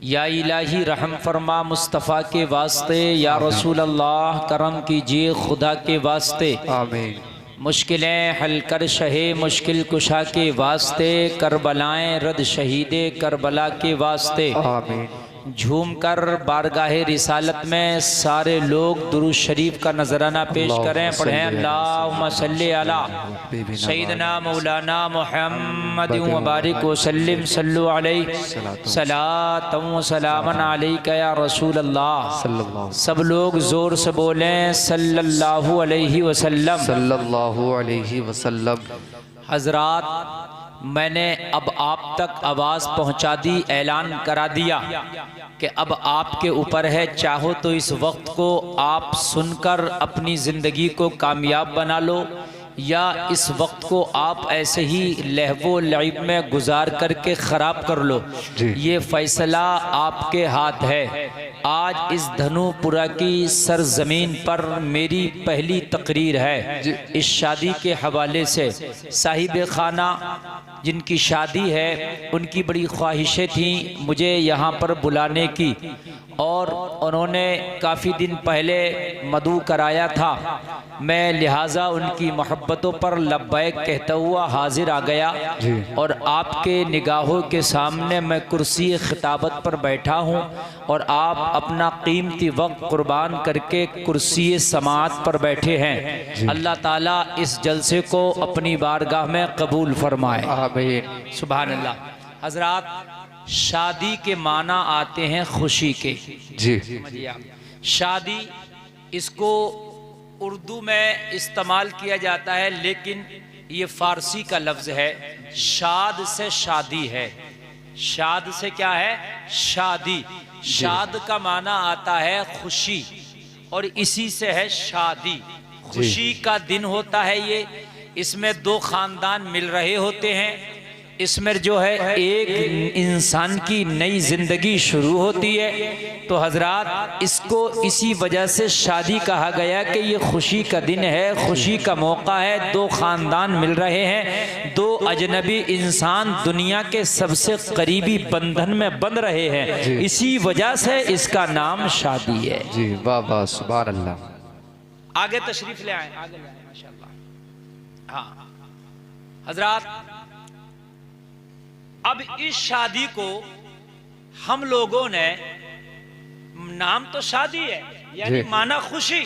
या इलाही रहम फरमा मुस्तफ़ा के वास्ते, या रसूल अल्लाह करम कीजिए खुदा के वास्ते। आमीन। मुश्किलें हल कर शहे मुश्किल कुशा के वास्ते, करबलाएं रद शहीदे करबला के वास्ते। आमीन। झूम कर बारगाहे रिसालत में सारे लोग दुरूद शरीफ का नजराना पेश करें। पढ़ें अल्लाहुम्मा सल्ली अला सय्यिदना मौलाना मुहम्मद व बारिक व सल्लिम सल्लु अलैहि सलातम व सलामन अलैका या रसूल अल्लाह। सब लोग जोर से बोलें सल्लल्लाहु अलैहि वसल्लम। सल्लल्लाहु अलैहि वसल्लम। हजरात, मैंने अब आप तक आवाज़ पहुंचा दी, ऐलान करा दिया कि अब आपके ऊपर है, चाहो तो इस वक्त को आप सुनकर अपनी ज़िंदगी को कामयाब बना लो, या इस वक्त को आप ऐसे ही लहवो लईब में गुजार करके ख़राब कर लो। ये फ़ैसला आपके हाथ है। आज इस धनुपुरा की सरजमीन पर मेरी पहली तकरीर है इस शादी के हवाले से। साहिब खाना जिनकी शादी है, उनकी बड़ी ख्वाहिशें थीं मुझे यहाँ पर बुलाने की, और उन्होंने काफ़ी दिन पहले मदऊ कराया था। मैं लिहाजा उनकी मोहब्बतों पर लब्बैक कहता हुआ हाजिर आ गया, और आपके निगाहों के सामने मैं कुर्सी खिताबत पर बैठा हूँ, और आप अपना कीमती वक्त कुर्बान करके कुर्सी समाअत पर बैठे हैं। अल्लाह ताला इस जलसे को अपनी बारगाह में कबूल फरमाए। आमीन। सुभान अल्लाह। हजरात, शादी के माना आते हैं खुशी के। जी। शादी इसको उर्दू में इस्तेमाल किया जाता है, लेकिन ये फारसी का लफ्ज़ है। शाद से शादी है। शाद से क्या है? शादी। शाद का माना आता है खुशी, और इसी से है शादी। खुशी का दिन होता है ये। इसमें दो खानदान मिल रहे होते हैं। इसमें जो है एक इंसान की नई जिंदगी शुरू होती है। तो हजरात, इसको इसी वजह से शादी कहा गया कि ये खुशी का दिन है, खुशी का मौका है। दो खानदान मिल रहे हैं, दो अजनबी इंसान दुनिया के सबसे करीबी बंधन में बंध रहे हैं। इसी वजह से इसका नाम शादी है। जी, वाह वाह, सुभान अल्लाह। आगे तशरीफ ले आए, आगे ले आए, माशाअल्लाह। हाँ हजरात, अब इस शादी को हम लोगों ने, नाम तो शादी है यानी माना खुशी,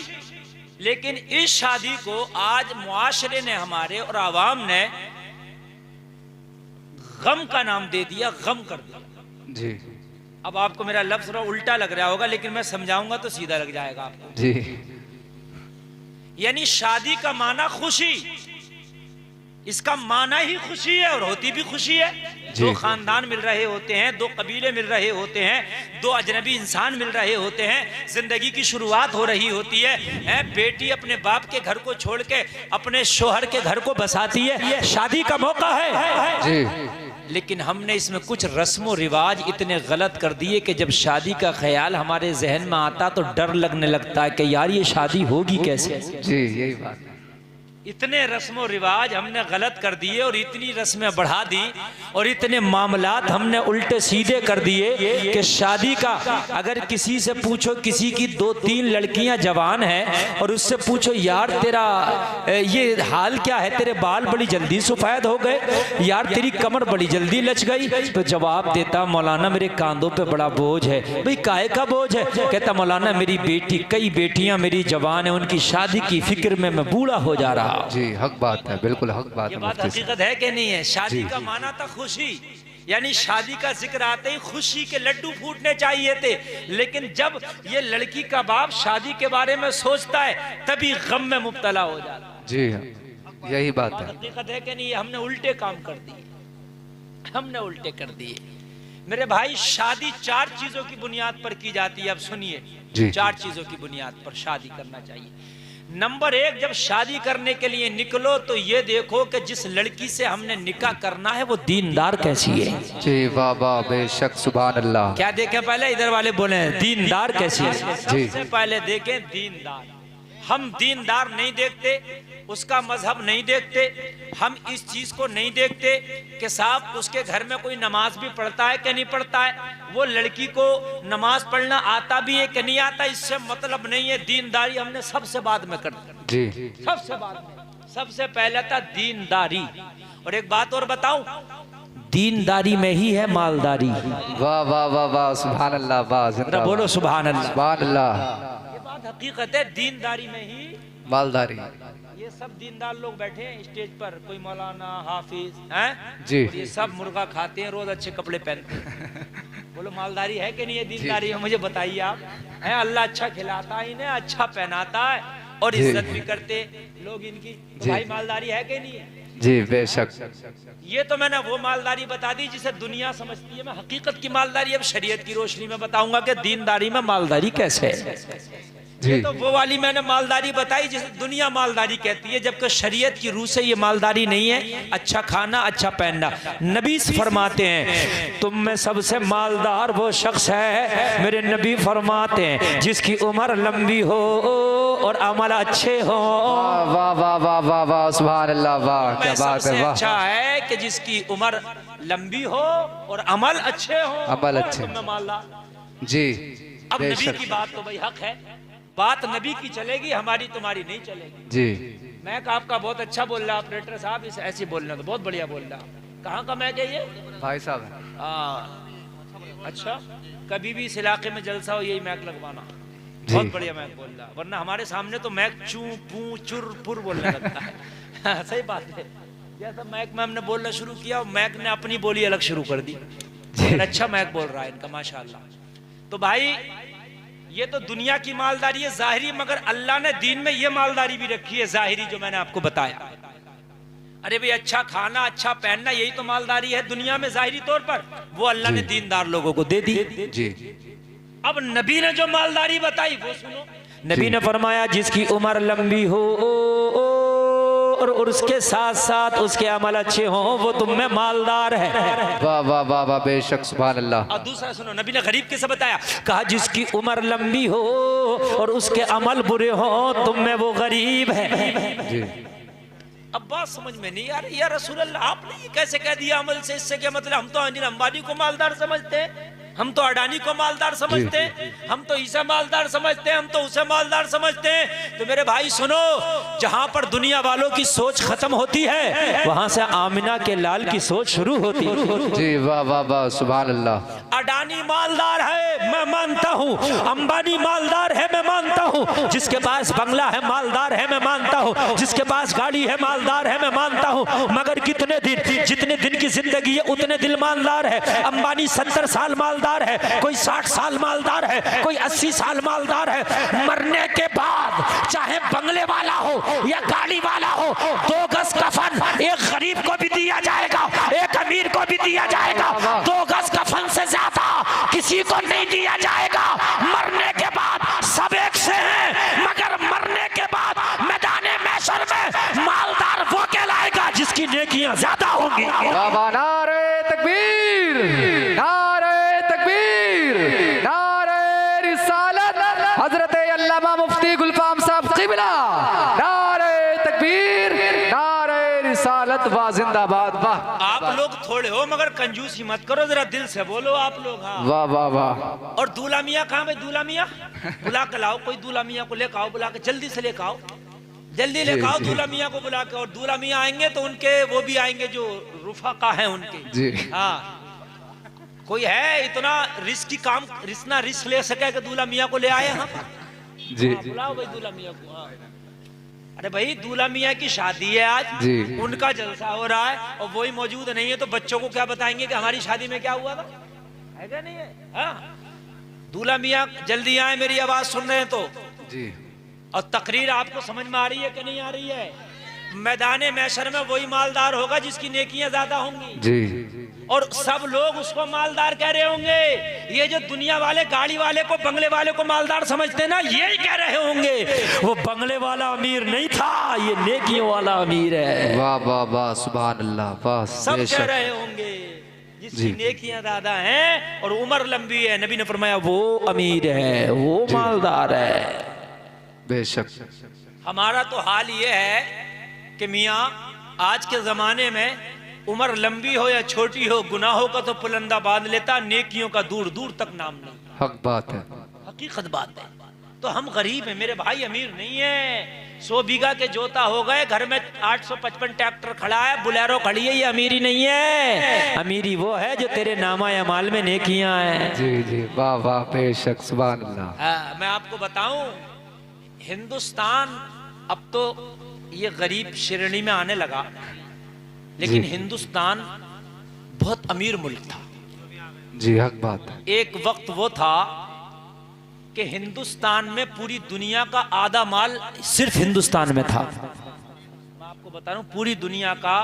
लेकिन इस शादी को आज मुआशरे ने हमारे और आवाम ने गम का नाम दे दिया, गम कर दिया। जी। अब आपको मेरा लफ्ज थोड़ा उल्टा लग रहा होगा, लेकिन मैं समझाऊंगा तो सीधा लग जाएगा आपको। जी। यानी शादी का माना खुशी, इसका माना ही खुशी है और होती भी खुशी है। दो खानदान मिल रहे होते हैं, दो कबीले मिल रहे होते हैं, दो अजनबी इंसान मिल रहे होते हैं, जिंदगी की शुरुआत हो रही होती है। बेटी अपने बाप के घर को छोड़ के अपने शोहर के घर को बसाती है, शादी का मौका है जी। लेकिन हमने इसमें कुछ रस्म रिवाज इतने गलत कर दिए कि जब शादी का ख्याल हमारे जहन में आता तो डर लगने लगता है कि यार ये शादी होगी कैसे। जी, यही बात है। इतने रस्म रिवाज हमने गलत कर दिए, और इतनी रस्में बढ़ा दी, और इतने मामलात हमने उल्टे सीधे कर दिए कि शादी का अगर किसी से पूछो, किसी की 2-3 लड़कियां जवान हैं, और उससे पूछो यार तेरा ये हाल क्या है, तेरे बाल बड़ी जल्दी सफेद हो गए, यार तेरी कमर बड़ी जल्दी लच गई, तो जवाब देता मौलाना मेरे कांधों पे बड़ा बोझ है। भाई काहे का बोझ है? कहता मौलाना मेरी बेटी, कई बेटियां मेरी जवान है, उनकी शादी की फिक्र में मैं बूढ़ा हो जा रहा। जी, हक बात है, बिल्कुल हक बात है। ये बात हकीकत है कि नहीं है? शादी का माना था खुशी, यानी शादी का जिक्र आते ही खुशी के लड्डू फूटने चाहिए थे। लेकिन जब ये लड़की का बाप शादी के बारे में सोचता है, तभी गम में मुब्तला हो जाता है। जी हाँ, यही बात है। हकीकत है कि नहीं? हमने उल्टे काम कर दिए, हमने उल्टे कर दिए। मेरे भाई, शादी 4 चीजों की बुनियाद पर की जाती है। अब सुनिए, 4 चीजों की बुनियाद पर शादी करना चाहिए। नंबर 1, जब शादी करने के लिए निकलो तो ये देखो कि जिस लड़की से हमने निकाह करना है वो दीनदार कैसी है। जी, वाह वाह, बेशक, सुभान अल्लाह। क्या देखें पहले? इधर वाले बोले दीनदार कैसी है। सबसे पहले देखें दीनदार। हम दीनदार नहीं देखते, उसका मजहब नहीं देखते, हम इस चीज को नहीं देखते कि साहब उसके घर में कोई नमाज भी पढ़ता है कि नहीं पढ़ता है, वो लड़की को नमाज पढ़ना आता भी है कि नहीं आता, इससे मतलब नहीं है। दीनदारी हमने सबसे बाद में कर दी जी, सबसे बाद में। सबसे पहले था दीनदारी। और एक बात और बताऊं, दीनदारी में ही है मालदारी। वाह वाह वाह वाह, सुभान अल्लाह, वाह, जिंदाबाद, बोलो सुभान अल्लाह, सुभान अल्लाह। ये बात हकीकत है, दीनदारी में ही मालदारी। ये सब दीनदार लोग बैठे हैं स्टेज पर, कोई मौलाना, हाफिज हैं जी, ये सब मुर्गा खाते हैं, रोज अच्छे कपड़े पहनते हैं। बोलो मालदारी है कि नहीं है दीनदारी है? मुझे बताइए आप। हैं अल्लाह अच्छा खिलाता है इन्हें, अच्छा पहनाता है और इज्जत भी करते लोग इनकी, तो भाई मालदारी है कि नहीं है? जी बेशक। ये तो मैंने वो मालदारी बता दी जिसे दुनिया समझती है। मैं हकीकत की मालदारी अब शरीयत की रोशनी में बताऊंगा कि दीनदारी में मालदारी कैसे है। ये तो वो वाली मैंने मालदारी बताई जिसे दुनिया मालदारी कहती है, जबकि शरीयत की रूह से ये मालदारी नहीं है। अच्छा खाना, अच्छा पहनना। नबी फरमाते हैं तुम में सबसे मालदार वो शख्स है, मेरे नबी फरमाते हैं, जिसकी उम्र लंबी हो और अमल अच्छे हो। वाह वाह वाह वाह वाह, सुभान अल्लाह, वाह, क्या बात है, वाह। अच्छा है कि जिसकी उम्र लंबी हो और अमल अच्छे हो, अमल अच्छे, मालदार जी। अब नबी की बात तो भाई हक है, बात नबी की चलेगी, हमारी तुम्हारी नहीं चलेगी जी। मैक आपका बहुत अच्छा बोल रहा, ऑपरेटर साहब इसे ऐसे बोलना तो बहुत बढ़िया बोल रहा। कहाँ का मैक है ये? भाई साहब। अच्छा, कभी भी इस इलाके में जलसा हो यही मैक लगवाना, बहुत बढ़िया मैक बोल रहा, वरना हमारे सामने तो मैक चू पू चुर पुर बोलने लगता है। सही बात है, जैसा मैक में हमने बोलना शुरू किया, मैक ने अपनी बोली अलग शुरू कर दी। अच्छा मैक बोल रहा है इनका, माशाल्लाह। तो भाई ये तो दुनिया की मालदारी है जाहिरी, मगर अल्लाह ने दीन में ये मालदारी भी रखी है जाहिरी, जो मैंने आपको बताया। अरे भाई अच्छा खाना, अच्छा पहनना, यही तो मालदारी है दुनिया में जाहिरी तौर पर, वो अल्लाह ने दीनदार लोगों को दे दी जी। अब नबी ने जो मालदारी बताई वो सुनो। नबी ने फरमाया जिसकी उम्र लंबी हो और उसके साथ साथ उसके अमल अच्छे हो, वो तुम में मालदार है। वाह वाह वाह वाह, बेशक, सुभान अल्लाह। और दूसरा सुनो, नबी ने गरीब कैसे बताया, कहा जिसकी उम्र लंबी हो और उसके अमल बुरे हो, तुम में वो गरीब है जी। अब बात समझ में नहीं आ रही, या रसूल अल्लाह आपने ये कैसे कह दिया अमल से? इससे क्या मतलब? हम तो अनिल अंबानी को मालदार समझते हैं, हम तो अडानी को मालदार समझते हैं, हम तो इसे मालदार समझते हैं, हम तो उसे मालदार समझते हैं। तो मेरे भाई सुनो, जहां पर दुनिया वालों की सोच खत्म होती है, वहां से आमिना के लाल की सोच शुरू होती है जी। वाह वाह वाह, सुभान अल्लाह। अडानी मालदार है मैं मानता हूँ, अंबानी मालदार है मैं मानता हूँ, जिसके पास बंगला है मालदार है मैं मानता हूँ, जिसके पास गाड़ी है मालदार है मैं मानता हूँ, मगर कितने दिन, जितने दिन की जिंदगी है उतने दिन मालदार है। अंबानी 70 साल मालदार है, कोई 60 साल मालदार है, कोई 80 साल मालदार है। मरने के बाद चाहे बंगले वाला हो या गाड़ी वाला हो, 2 गज कफन एक गरीब को भी दिया जाएगा, एक अमीर को भी दिया जाएगा। 2 गज कफन से ज्यादा किसी को नहीं दिया जाएगा। मरने के बाद सब एक से हैं, मगर मरने के बाद मैदाने महशर में मालदार वो कहलाएगा जिसकी नेकियां ज्यादा होंगी। नारे तकबीर, नारे तकबीर, नारे रिसालत, हजरत अल्लामा मुफ्ती गुलफाम साहब क़िबला, नारे तकबीर, नारे रिसालत, वाह, जिंदाबाद, वाह। आप लोग थोड़े हो मगर कंजूसी मत करो, जरा दिल से बोलो आप लोग। हाँ वाह वाह वाह। और दूल्हा मियाँ कहाँ भाई? दूल्हा मियाँ बुला के लाओ, कोई दूल्हा मियाँ को लेकर आओ, बुला के जल्दी से लेकर आओ, जल्दी लेकर आओ दूल्हा मियाँ को बुला के। और दूल्हा मियाँ आएंगे तो उनके वो भी आएंगे जो रुफाका हैं उनके जी। हाँ, कोई है इतना रिस्क की काम, इतना रिस्क ले सके कि दूल्हा मियाँ को ले आए हम जी। बुलाओ भाई दूल्हा मियाँ को। हाँ। अरे भाई दूल्हा मियाँ की शादी है आज जी, उनका जलसा हो रहा है और वही मौजूद नहीं है, तो बच्चों को क्या बताएंगे कि हमारी शादी में क्या हुआ था? है क्या नहीं है? हाँ, दूल्हा मियाँ जल्दी आए, मेरी आवाज सुन रहे हैं तो जी। और तकरीर आपको समझ में आ रही है कि नहीं आ रही है? मैदाने मैशर में वही मालदार होगा जिसकी नेकियां ज्यादा होंगी जी। और सब लोग उसको मालदार कह रहे होंगे। ये जो दुनिया वाले गाड़ी वाले को, बंगले वाले को मालदार समझते ना, यही कह रहे होंगे वो बंगले वाला अमीर नहीं था, ये नेकियों वाला अमीर है। वाह वाह वाह, सुभान अल्लाह, वाह। सब कह रहे होंगे जिसकी नेकियां ज्यादा हैं और उम्र लंबी है, नबी ने फरमाया वो अमीर है, वो मालदार है। बेशक। हमारा तो हाल ये है कि मियाँ आज के ज़माने में उम्र लंबी हो या छोटी हो, गुनाहों का तो पुलंदा बांध लेता, नेकियों का दूर दूर तक नाम नहीं। हक बात है, हकीकत बात है। तो हम गरीब हैं, मेरे भाई अमीर नहीं है। 100 बीघा के जोता हो गए, घर में 855 ट्रैक्टर खड़ा है, बुलेरो खड़ी है, ये अमीरी नहीं है। अमीरी वो है जो तेरे नामा अमाल में नेकियां हैं। जी जी, वाह वाह, बेशक, सुभान अल्लाह। मैं आपको बताऊं, हिंदुस्तान अब तो ये गरीब श्रेणी में आने लगा, लेकिन हिंदुस्तान बहुत अमीर मुल्क था। जी, हक बात है। एक वक्त वो था कि हिंदुस्तान में पूरी दुनिया का आधा माल सिर्फ हिंदुस्तान में था। मैं आपको बता रहा हूं, पूरी दुनिया का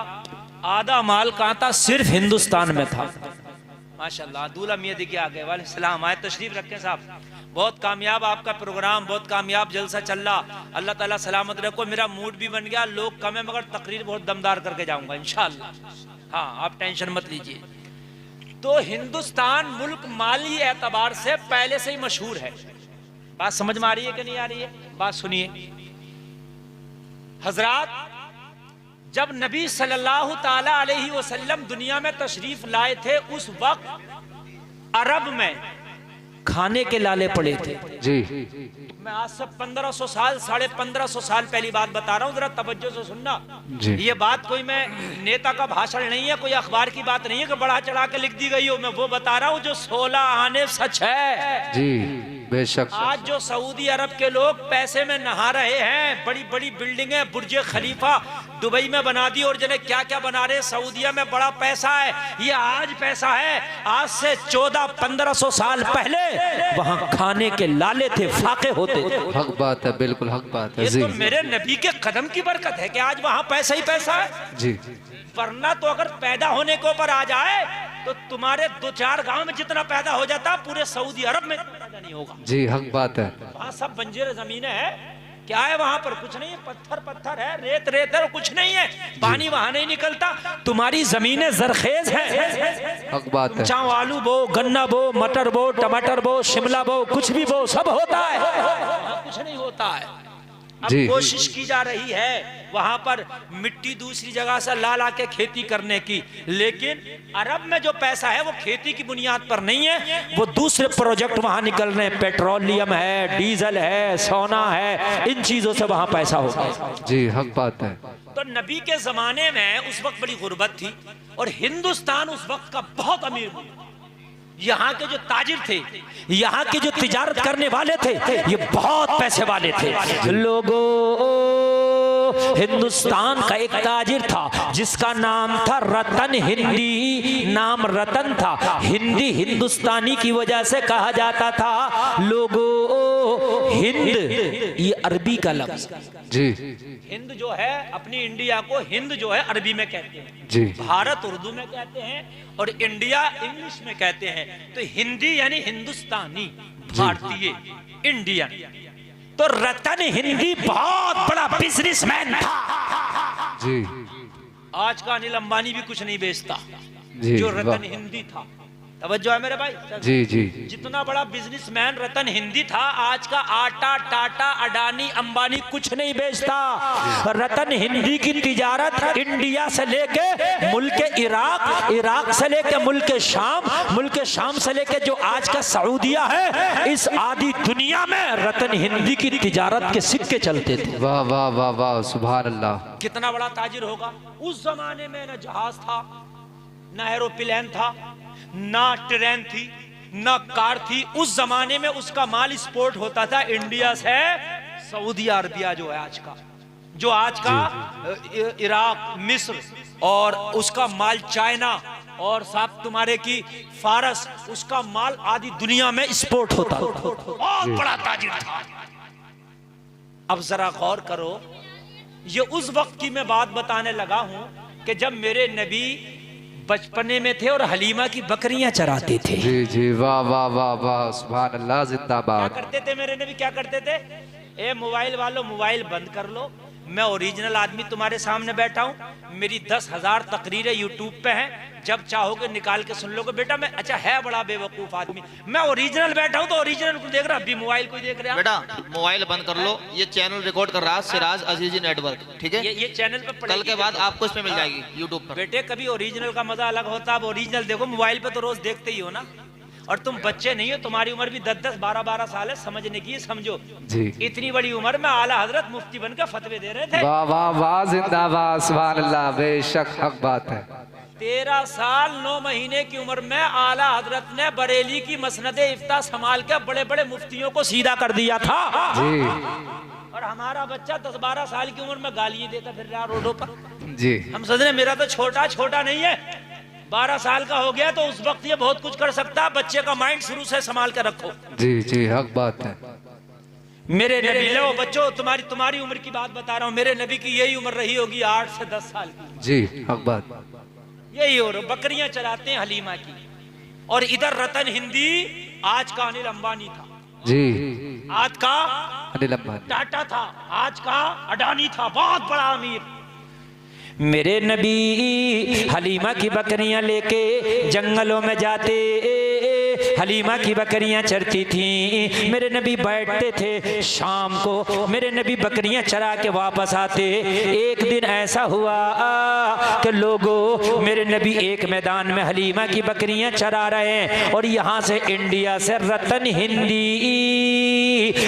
आधा माल कहाँ था? सिर्फ हिंदुस्तान में था। माशाल्लाह, दूल्हा मियां देखिए आ गए, वाले सलाम, आए तशरीफ रखें साहब। बहुत कामयाब आपका प्रोग्राम, बहुत कामयाब जलसा चल रहा। अल्लाह ताला सलामत रखो। मेरा मूड भी बन गया, लोग कम है मगर तकरीर बहुत दमदार करके जाऊंगा इंशाअल्लाह। हाँ, आप टेंशन मत लीजिए। तो हिंदुस्तान मुल्क माली एतबार से पहले से ही मशहूर है। बात समझ में आ रही है कि नहीं आ रही है? बात सुनिए हजरात, जब नबी सल्लल्लाहु ताला अलैहि वसल्लम दुनिया में तशरीफ लाए थे, उस वक्त अरब में खाने के लाले पड़े थे। जी, मैं आज से 1500 साल 1550 साल पहली बात बता रहा हूँ, जरा तवज्जो से सुनना। ये बात कोई मैं नेता का भाषण नहीं है, कोई अखबार की बात नहीं है कि बढ़ा चढ़ा के लिख दी गई हो। मैं वो बता रहा हूँ जो 16 आने सच है। जी, बेशक। आज जो सऊदी अरब के लोग पैसे में नहा रहे हैं, बड़ी बड़ी बिल्डिंगें, बुर्ज खलीफा दुबई में बना दी और जने क्या क्या बना रहे, सऊदिया में बड़ा पैसा है। ये आज पैसा है, आज से 1400-1500 साल पहले वहां खाने के लाले थे, फाके होते थे। हक बात है, बिल्कुल हक बात है। ये जी, तो मेरे नबी के कदम की बरकत है कि आज वहां पैसा ही पैसा है। जी, वरना तो अगर पैदा होने के ऊपर आ जाए तो तुम्हारे 2-4 गांव में जितना पैदा हो जाता, पूरे सऊदी अरब में पैदा नहीं होगा। जी, हक बात है। वहां सब बंजर जमीनें हैं, क्या है वहां पर? कुछ नहीं है, पत्थर पत्थर है, रेत रेत है, कुछ नहीं है, पानी वहां नहीं निकलता। तुम्हारी जमीनें जरखेज हैं। हक बात है। चाव आलू बो, गन्ना बो, मटर बो, टमाटर बो, शिमला बो, कुछ भी बो, सब होता है। वहां कुछ नहीं होता है। अब कोशिश की जा रही है वहां पर मिट्टी दूसरी जगह से ला के खेती करने की, लेकिन अरब में जो पैसा है वो खेती की बुनियाद पर नहीं है, वो दूसरे प्रोजेक्ट वहां निकल रहे हैं। पेट्रोलियम है, डीजल है, सोना है, इन चीजों से वहां पैसा होगा। जी, हक बात है। तो नबी के जमाने में उस वक्त बड़ी गुर्बत थी और हिंदुस्तान उस वक्त का बहुत अमीर मुल्क। यहाँ के जो ताजिर थे, यहाँ के जो तिजारत करने वाले थे, ये बहुत पैसे वाले थे। लोगों, हिंदुस्तान का एक ताजिर था जिसका नाम था रतन। हिंदी नाम रतन था, हिंदी हिंदुस्तानी की वजह से कहा जाता था। लोगों, हिंद ये अरबी का लफ्ज। जी, हिंद जो है अपनी इंडिया को हिंद जो है अरबी में कहते हैं। जी, भारत उर्दू में कहते हैं और इंडिया इंग्लिश में कहते हैं। तो हिंदी यानी हिंदुस्तानी, भारतीय, इंडियन। तो रतन हिंदी बहुत बड़ा बिजनेसमैन था। जी, आज का अनिल अंबानी भी कुछ नहीं बेचता जी, जो वाह। रतन हिंदी था। तवज्जो है मेरे भाई? जी, जी, जितना बड़ा बिजनेसमैन रतन हिंदी था, आज का आटा, टाटा, अडानी, अंबानी कुछ नहीं बेचता। रतन हिंदी की तिजारत इंडिया से लेके मुल्क इराक, इराक से लेके मुल्क शाम, मुल्क शाम से लेके जो आज का सऊदिया है, इस आधी दुनिया में रतन हिंदी की तिजारत के सिक्के चलते थे। वाह वाह वाह वाह, सुभान अल्लाह। कितना बड़ा ताजिर होगा। उस जमाने में न जहाज था, न एरोप्लेन था, ना ट्रेन थी, ना कार थी। उस जमाने में उसका माल एक्सपोर्ट होता था इंडिया से सऊदी अरबिया, जो है आज का, जो आज का इराक, मिस्र, और उसका माल चाइना और साथ तुम्हारे की फारस, उसका माल आधी दुनिया में एक्सपोर्ट होता था। बहुत बड़ा ताजिर था। अब जरा गौर करो, ये उस वक्त की मैं बात बताने लगा हूं कि जब मेरे नबी बचपने में थे और हलीमा की बकरियां चराते थे। जी, जी, वाह वाह वाह वाह, सुभान अल्लाह, क्या जिंदाबाद। करते थे मेरे नबी? क्या करते थे? ए मोबाइल वालों, मोबाइल बंद कर लो, मैं ओरिजिनल आदमी तुम्हारे सामने बैठा हूँ, मेरी 10,000 तकरीरें यूट्यूब पे हैं, जब चाहोगे निकाल के सुन लोगे। बेटा मैं अच्छा है बड़ा बेवकूफ आदमी, मैं ओरिजिनल बैठा हूँ तो ओरिजिनल को देख रहा, अभी मोबाइल को देख रहा। बेटा मोबाइल बंद कर लो, ये चैनल रिकॉर्ड कर रहा है सिराज अजीजी नेटवर्क, ठीक है? ये चैनल पे कल के बाद आपको इसमें मिल जाएगी यूट्यूब पर। बेटे कभी ओरिजिनल का मजा अलग होता है, अब ओरिजिनल देखो, मोबाइल पे तो रोज देखते ही हो ना। और तुम बच्चे नहीं हो, तुम्हारी उम्र भी 10-10 12-12 साल है, समझने की समझो जी। इतनी बड़ी उम्र में आला हजरत मुफ्ती बनकर फतवे दे रहे थे। वाह वाह वाह, जिंदाबाद, सुभान अल्लाह, बेशक हक बात है। 13 साल 9 महीने की उम्र में आला हजरत ने बरेली की मसनदे इफ्ता संभाल के बड़े बड़े मुफ्तियों को सीधा कर दिया था जी और हमारा बच्चा 10-12 साल की उम्र में गालियां देता फिर रहा रोडों पर। जी। हम सोच रहे मेरा तो छोटा नहीं है, 12 साल का हो गया तो उस वक्त ये बहुत कुछ कर सकता है। बच्चे का माइंड शुरू से संभाल के रखो। जी जी, हक बात है। मेरे नबी, लो बच्चों तुम्हारी उम्र की बात बता रहा हूँ, मेरे नबी की यही उम्र रही होगी 8 से 10 साल की। जी, हक बात। यही हो रहा, बकरियां चलाते हैं हलीमा की। और इधर रतन हिंदी आज का अनिल अंबानी था, जी, आज का अनिल अंबानी, टाटा था, आज का अडानी था, बहुत बड़ा अमीर। मेरे नबी हलीमा की बकरियां लेके जंगलों में जाते, हलीमा की बकरियां चरती थी, मेरे नबी बैठते थे, शाम को मेरे नबी बकरियां चरा के वापस आते। एक दिन ऐसा हुआ कि लोगों, मेरे नबी एक मैदान में हलीमा की बकरियां चरा रहे हैं और यहाँ से इंडिया से रतन हिंदी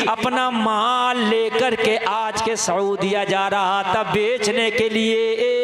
अपना माल लेकर के आज के सऊदिया जा रहा था बेचने के लिए।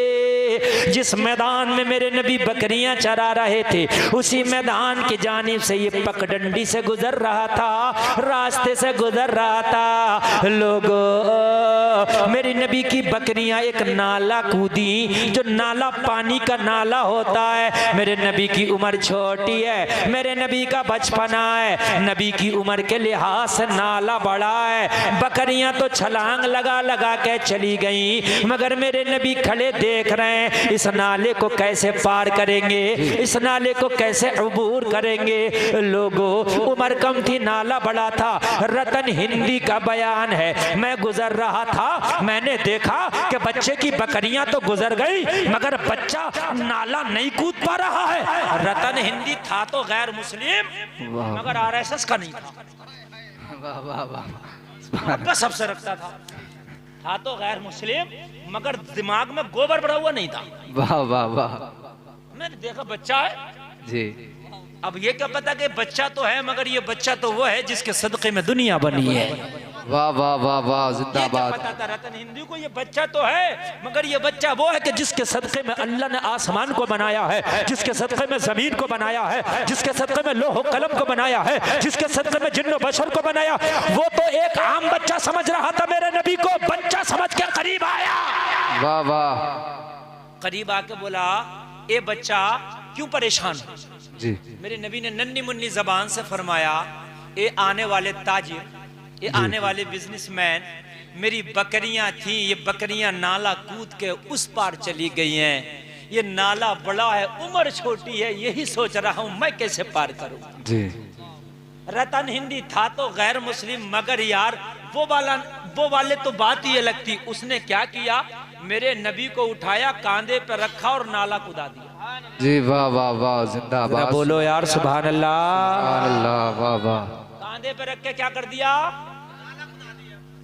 जिस मैदान में मेरे नबी बकरियां चरा रहे थे उसी मैदान की जानिब से ये पगडंडी से गुजर रहा था, रास्ते से गुजर रहा था। लोगों, मेरे नबी की बकरियां एक नाला कूदी, जो नाला पानी का नाला होता है। मेरे नबी की उम्र छोटी है, मेरे नबी का बचपना है, नबी की उम्र के लिहाज से नाला बड़ा है। बकरियां तो छलांग लगा लगा के चली गई, मगर मेरे नबी खड़े देख रहे हैं इस नाले को कैसे पार करेंगे, इस नाले को कैसे अबूर करेंगे। लोगों, उम्र कम थी, नाला बड़ा था। रतन हिंदी का बयान है, मैं गुजर रहा था, मैंने देखा कि बच्चे की बकरियां तो गुजर गई मगर बच्चा नाला नहीं कूद पा रहा है। रतन हिंदी था तो गैर मुस्लिम मगर आरएसएस का नहीं था। वाह वाह वाह, सबसे रखता था तो गैर मुस्लिम मगर दिमाग में गोबर भरा हुआ नहीं था। वाह वाह वाह, मैंने देखा बच्चा है जी। अब ये क्या पता कि बच्चा तो है मगर ये बच्चा तो वो है जिसके सदक़े में दुनिया बनी है। वाह वाह वाह वाह, ये क्या जिंदाबाद। पता था रतन हिंदी को ये बच्चा तो है मगर ये बच्चा वो है कि जिसके सदक़े में अल्लाह ने आसमान को बनाया है, जिसके सदक़े में जमीन को बनाया है, जिसके सदक़े में लोह कलम को बनाया है, जिसके सदक़े में जिन्नो बशर को बनाया। वो तो एक आम बच्चा समझ रहा था, मेरे नबी को बच्चा समझ के करीब आया। वाह वाह, करीब आके बोला, ए बच्चा क्यों परेशान है? जी। मेरे नबी ने नन्ही मुन्नी जबान से फरमाया, ए आने वाले ताजिर, ये आने वाले बिजनेसमैन, मेरी बकरियां थी, ये बकरियां नाला कूद के उस पार चली गई हैं। ये नाला बड़ा है, उम्र छोटी है, यही सोच रहा हूं मैं कैसे पार करूं। जी। रतन हिंदी था तो गैर मुस्लिम मगर यार वो वाले तो बात ही अलग थी। उसने क्या किया, मेरे नबी को उठाया, कांधे पे रखा और नाला कुदा दिया। जी वाह वाह वाह, जिंदाबाद। बोलो यार सुभान अल्लाह, सुभान अल्लाह, वाह वाह। कांधे पे रख के क्या कर दिया?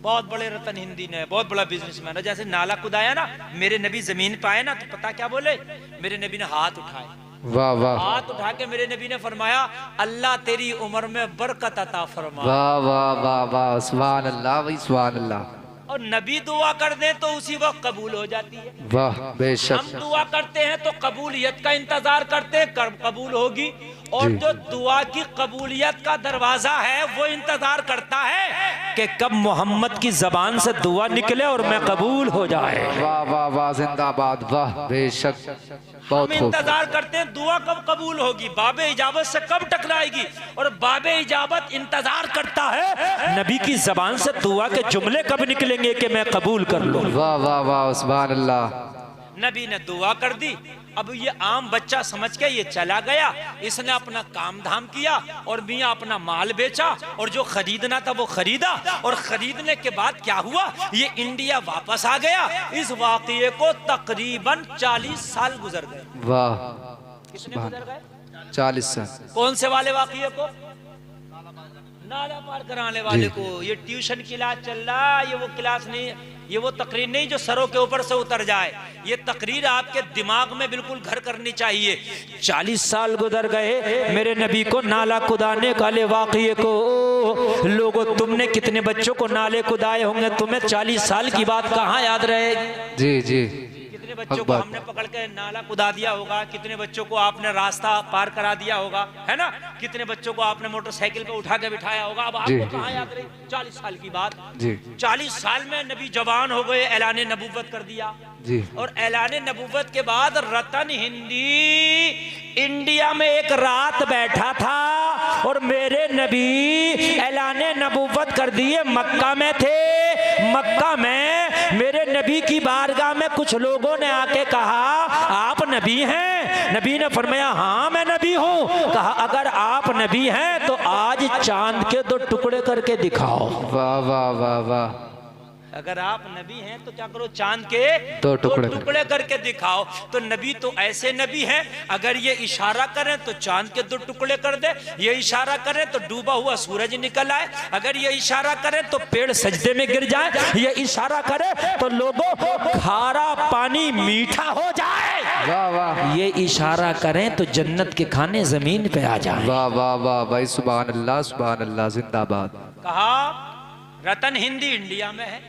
बहुत बड़े रतन हिंदी ने, बहुत बड़ा बिजनेसमैन है, जैसे नाला कुदाया ना, मेरे नबी जमीन पे आए ना तो पता क्या बोले? मेरे नबी ने हाथ उठाए, वाह वाह, हाथ उठा के मेरे नबी ने फरमाया, अल्लाह तेरी उम्र में बरकत अता फरमा। वाह वाह वाह वाह, सुभान अल्लाह भाई, सुभान अल्लाह। और नबी दुआ कर दे तो उसी वक्त कबूल हो जाती है। वाह, बेशक। हम दुआ करते हैं तो कबूलियत का इंतजार करते हैं, कबूल होगी। और जी। जो दुआ की कबूलियत का दरवाजा है वो इंतजार करता है कि कब मोहम्मद की जबान से दुआ निकले और मैं कबूल हो जाए। वाह वाह वाह, जिंदाबाद, वाह, बेशक, हम बहुत खूब। इंतजार करते हैं दुआ कब कबूल होगी, बाबे इजाबत से कब टकराएगी। और बाबे इजाबत इंतजार करता है नबी की जबान से दुआ के जुमले कब निकलेंगे कि मैं कबूल कर लूं। वाह वाह वाह, सुभान अल्लाह। नबी ने दुआ कर दी अब ये आम बच्चा समझ के ये चला गया, इसने अपना काम धाम किया और मियाँ अपना माल बेचा और जो खरीदना था वो खरीदा, और खरीदने के बाद क्या हुआ, ये इंडिया वापस आ गया। इस वाकये को तकरीबन 40 साल गुजर गए। वाह, कितने गुजर गए? 40 साल। कौन से वाले वाकये को? नाला पार कराने वाले को। ये ट्यूशन क्लास चल रहा, ये वो क्लास नहीं, ये वो तकरीर नहीं जो सरों के ऊपर से उतर जाए। ये तकरीर आपके दिमाग में बिल्कुल घर करनी चाहिए। 40 साल गुजर गए मेरे नबी को नाला कुदाने वाले वाकये को। लोगों, तुमने कितने बच्चों को नाले कुदाए होंगे, तुम्हें 40 साल की बात कहाँ याद रहेगी? जी जी। कितने बच्चों को हमने पकड़ के नाला कुदा दिया होगा, कितने बच्चों को आपने रास्ता पार करा दिया होगा, है ना? कितने बच्चों को आपने मोटरसाइकिल पे उठा के बिठाया होगा। अब आपको कहाँ याद रही 40 साल की बात? जी। 40 साल में नबी जवान हो गए, ऐलान नबूवत कर दिया जी। और ऐलान नबूवत के बाद रतन हिंदी इंडिया में एक रात बैठा था और मेरे नबी ऐलान नबूवत कर दिए मक्का में थे। मक्का में मेरे नबी की बारगाह में कुछ लोगों ने आके कहा, आप नबी हैं? नबी ने फरमाया, हाँ मैं नबी हूँ। कहा, अगर आप नबी हैं तो आज चांद के 2 टुकड़े करके दिखाओ। वाह वाह वाह वाह। अगर आप नबी हैं तो क्या करो, चांद के 2 टुकड़े करके दिखाओ। तो नबी तो ऐसे नबी हैं, अगर ये इशारा करें तो चांद के 2 टुकड़े कर दे, ये इशारा करें तो डूबा हुआ सूरज निकल आए, अगर ये इशारा करें तो पेड़ सजदे में गिर जाए, ये इशारा करे तो लोगों खारा पानी मीठा हो जाए, वाह वाह। ये इशारा करें तो जन्नत के खाने जमीन पे आ जाए। वाह वाह वाह भाई, सुभान अल्लाह सुभान अल्लाह, जिंदाबाद। कहा रतन हिंदी इंडिया में है